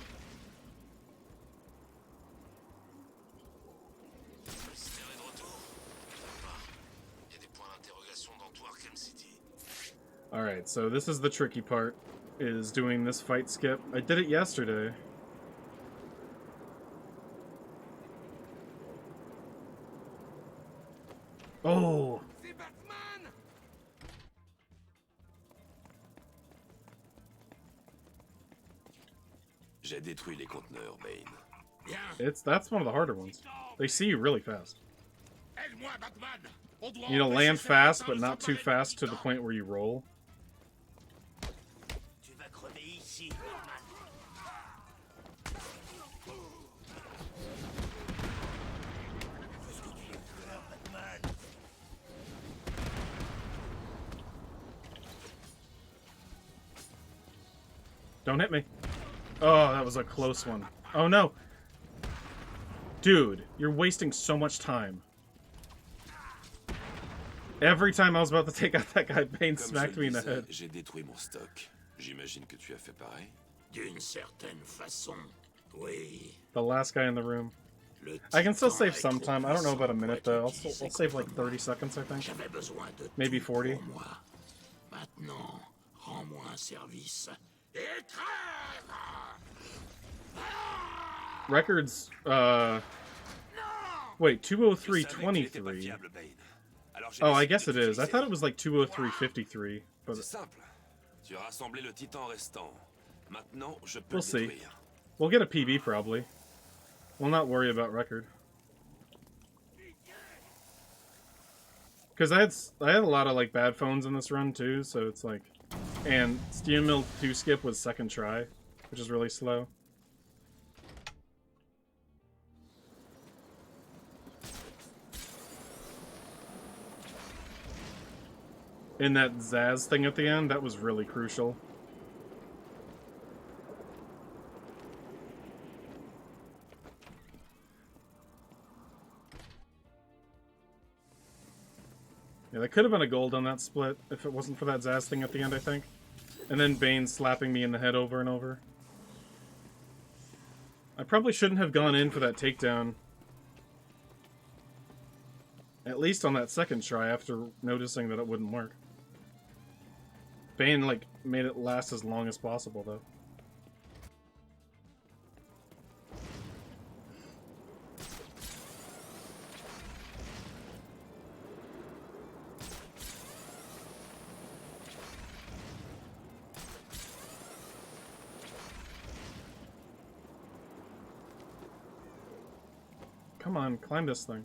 Alright, so this is the tricky part, is doing this fight skip. I did it yesterday. Oh! J'ai détruit les conteneurs, Bane. That's one of the harder ones. They see you really fast. You know, land fast, but not too fast to the point where you roll. Tu vas crever ici, Batman. Don't hit me. Oh, that was a close one. Oh no! Dude, you're wasting so much time. Every time I was about to take out that guy, Bane smacked me in the head. J'ai détruit mon stock. J'imagine que tu as fait pareil. D'une certaine façon, oui. The last guy in the room. I can still save some time. I don't know about a minute though. I'll save like 30 seconds, I think. Maybe 40. Maintenant, rends-moi un service. Records, wait, 203.23. Oh, I guess it is. I thought it was like 203.53, but C'est simple. Tu as rassemblé le titan restant. Maintenant, je peux we'll see. détruire. We'll get a PB probably. We'll not worry about record. Because I had a lot of like bad phones in this run too, so it's like, and Steel Mill 2 skip was second try, which is really slow. And that Zaz thing at the end, that was really crucial. Yeah, that could have been a gold on that split if it wasn't for that Zaz thing at the end, I think. And then Bane slapping me in the head over and over. I probably shouldn't have gone in for that takedown. At least on that second try after noticing that it wouldn't work. Bane, like, made it last as long as possible, though. Come on, climb this thing.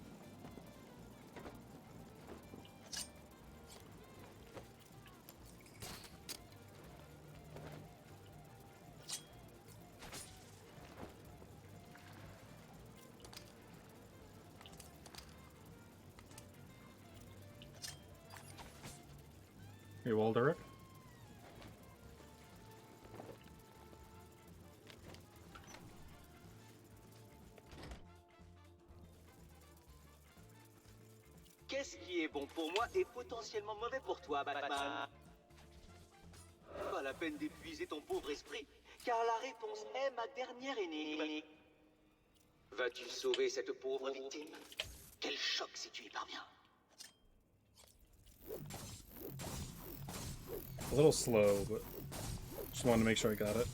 Hey, Walderick. Qu'est-ce qui est bon pour moi est potentiellement mauvais pour toi, Batman? Pas la peine d'épuiser ton pauvre esprit, car la réponse est ma dernière énigme. Vas-tu sauver cette pauvre victime? Quel choc si tu y parviens. A little slow, but just wanted to make sure I got it.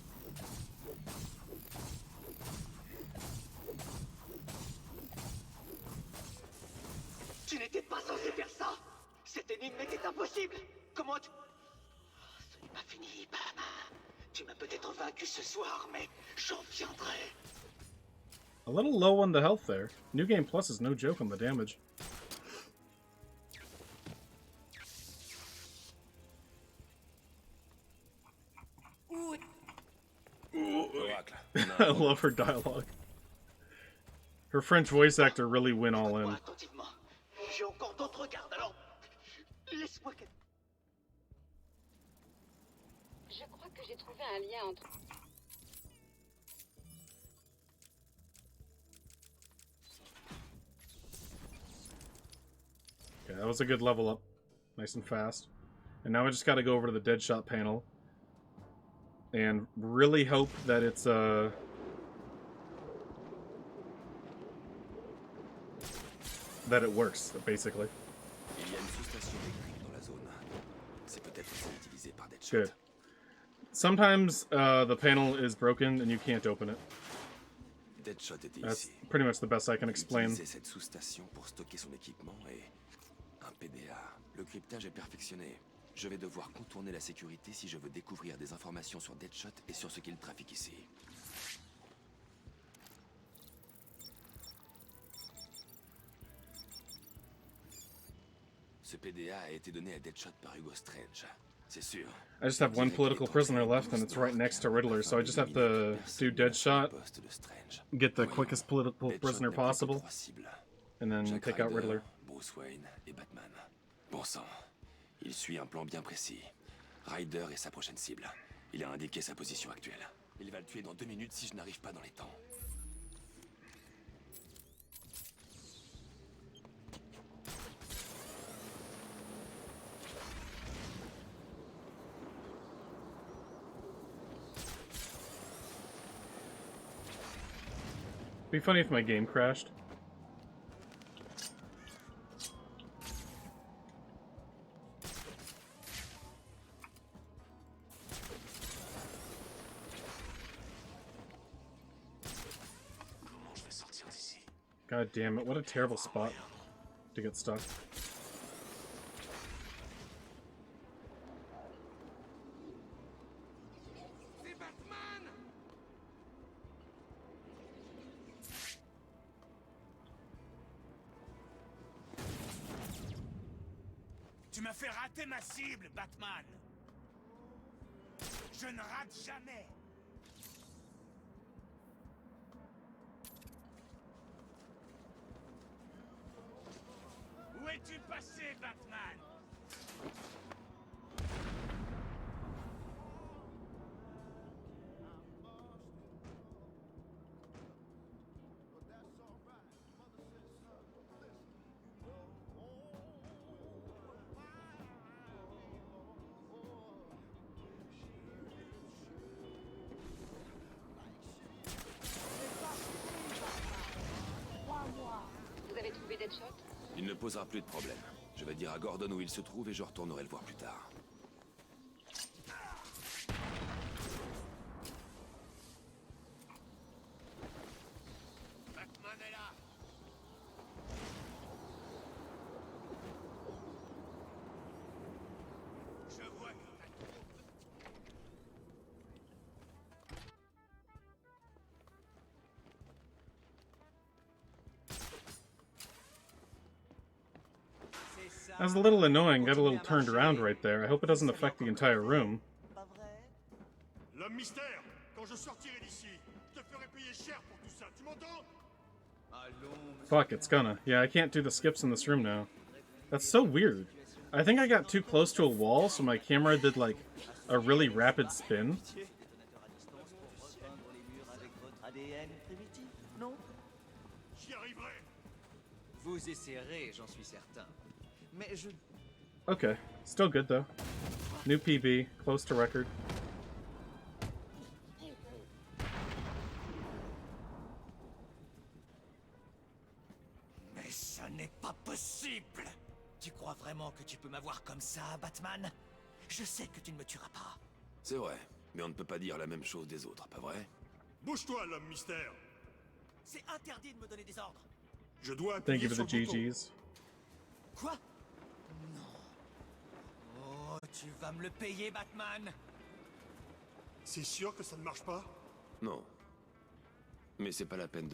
Tu n'étais pas censé faire ça. Cette énigme était impossible. Comment tu... Ce n'est pas fini, Batman. Tu m'as peut-être vaincu ce soir, mais j'en viendrai. A little low on the health there. New Game Plus is no joke on the damage. I love her dialogue. Her French voice actor really went all in. J'ai encore d'autres gardes, alors laisse-moi que... Je crois que j'ai trouvé un lien entre... was a good level up. Nice and fast. And now I just gotta go over to the Deadshot panel. And really hope that it's, that it works, basically. Good. Sometimes the panel is broken and you can't open it. That's pretty much the best I can explain. Cette sous-station pour stocker son équipement et un PDA. Le cryptage est perfectionné. Je vais devoir contourner la sécurité si je veux découvrir des informations sur Deadshot et sur ce qu'il trafique ici. Ce PDA a été donné à Deadshot par Hugo Strange. C'est sûr. I just have one political prisoner left, and it's right next to Riddler, so I just have to do Deadshot, get the quickest political prisoner possible, and then take out Riddler. Bruce Wayne et Batman. Bon sang, il suit un plan bien précis. Ryder est sa prochaine cible. Il a indiqué sa position actuelle. Il va le tuer dans 2 minutes si je n'arrive pas dans les temps. It'd be funny if my game crashed. God damn it, what a terrible spot to get stuck. Tu m'as fait rater ma cible, Batman. Je ne rate jamais. Où es-tu passé, Batman? Vous avez trouvé Deadshot? Il ne posera plus de problème. Je vais dire à Gordon où il se trouve et je retournerai le voir plus tard. Batman est là. Je vois que That was a little annoying, got a little turned around right there. I hope it doesn't affect the entire room. L'homme mystère, quand je sortirai d'ici, je te ferai payer cher pour tout ça, tu m'entends? Fuck, it's gonna. Yeah, I can't do the skips in this room now. That's so weird. I think I got too close to a wall, so my camera did, like, a really rapid spin. J'y arriverai. Vous essaierez, j'en suis certain. Mais je... Okay, still good though. New PB, close to record. Mais ça n'est pas possible! Tu crois vraiment que tu peux m'avoir comme ça, Batman? Je sais que tu ne me tueras pas. C'est vrai, mais on ne peut pas dire la même chose des autres, pas vrai? Bouge-toi, l'homme mystère. C'est interdit de me donner des ordres. Je dois Thank you appuyer for the sur le bouton. GGs. Quoi? Non. Oh, tu vas me le payer, Batman. C'est sûr que ça ne marche pas? Non. Mais c'est pas la peine de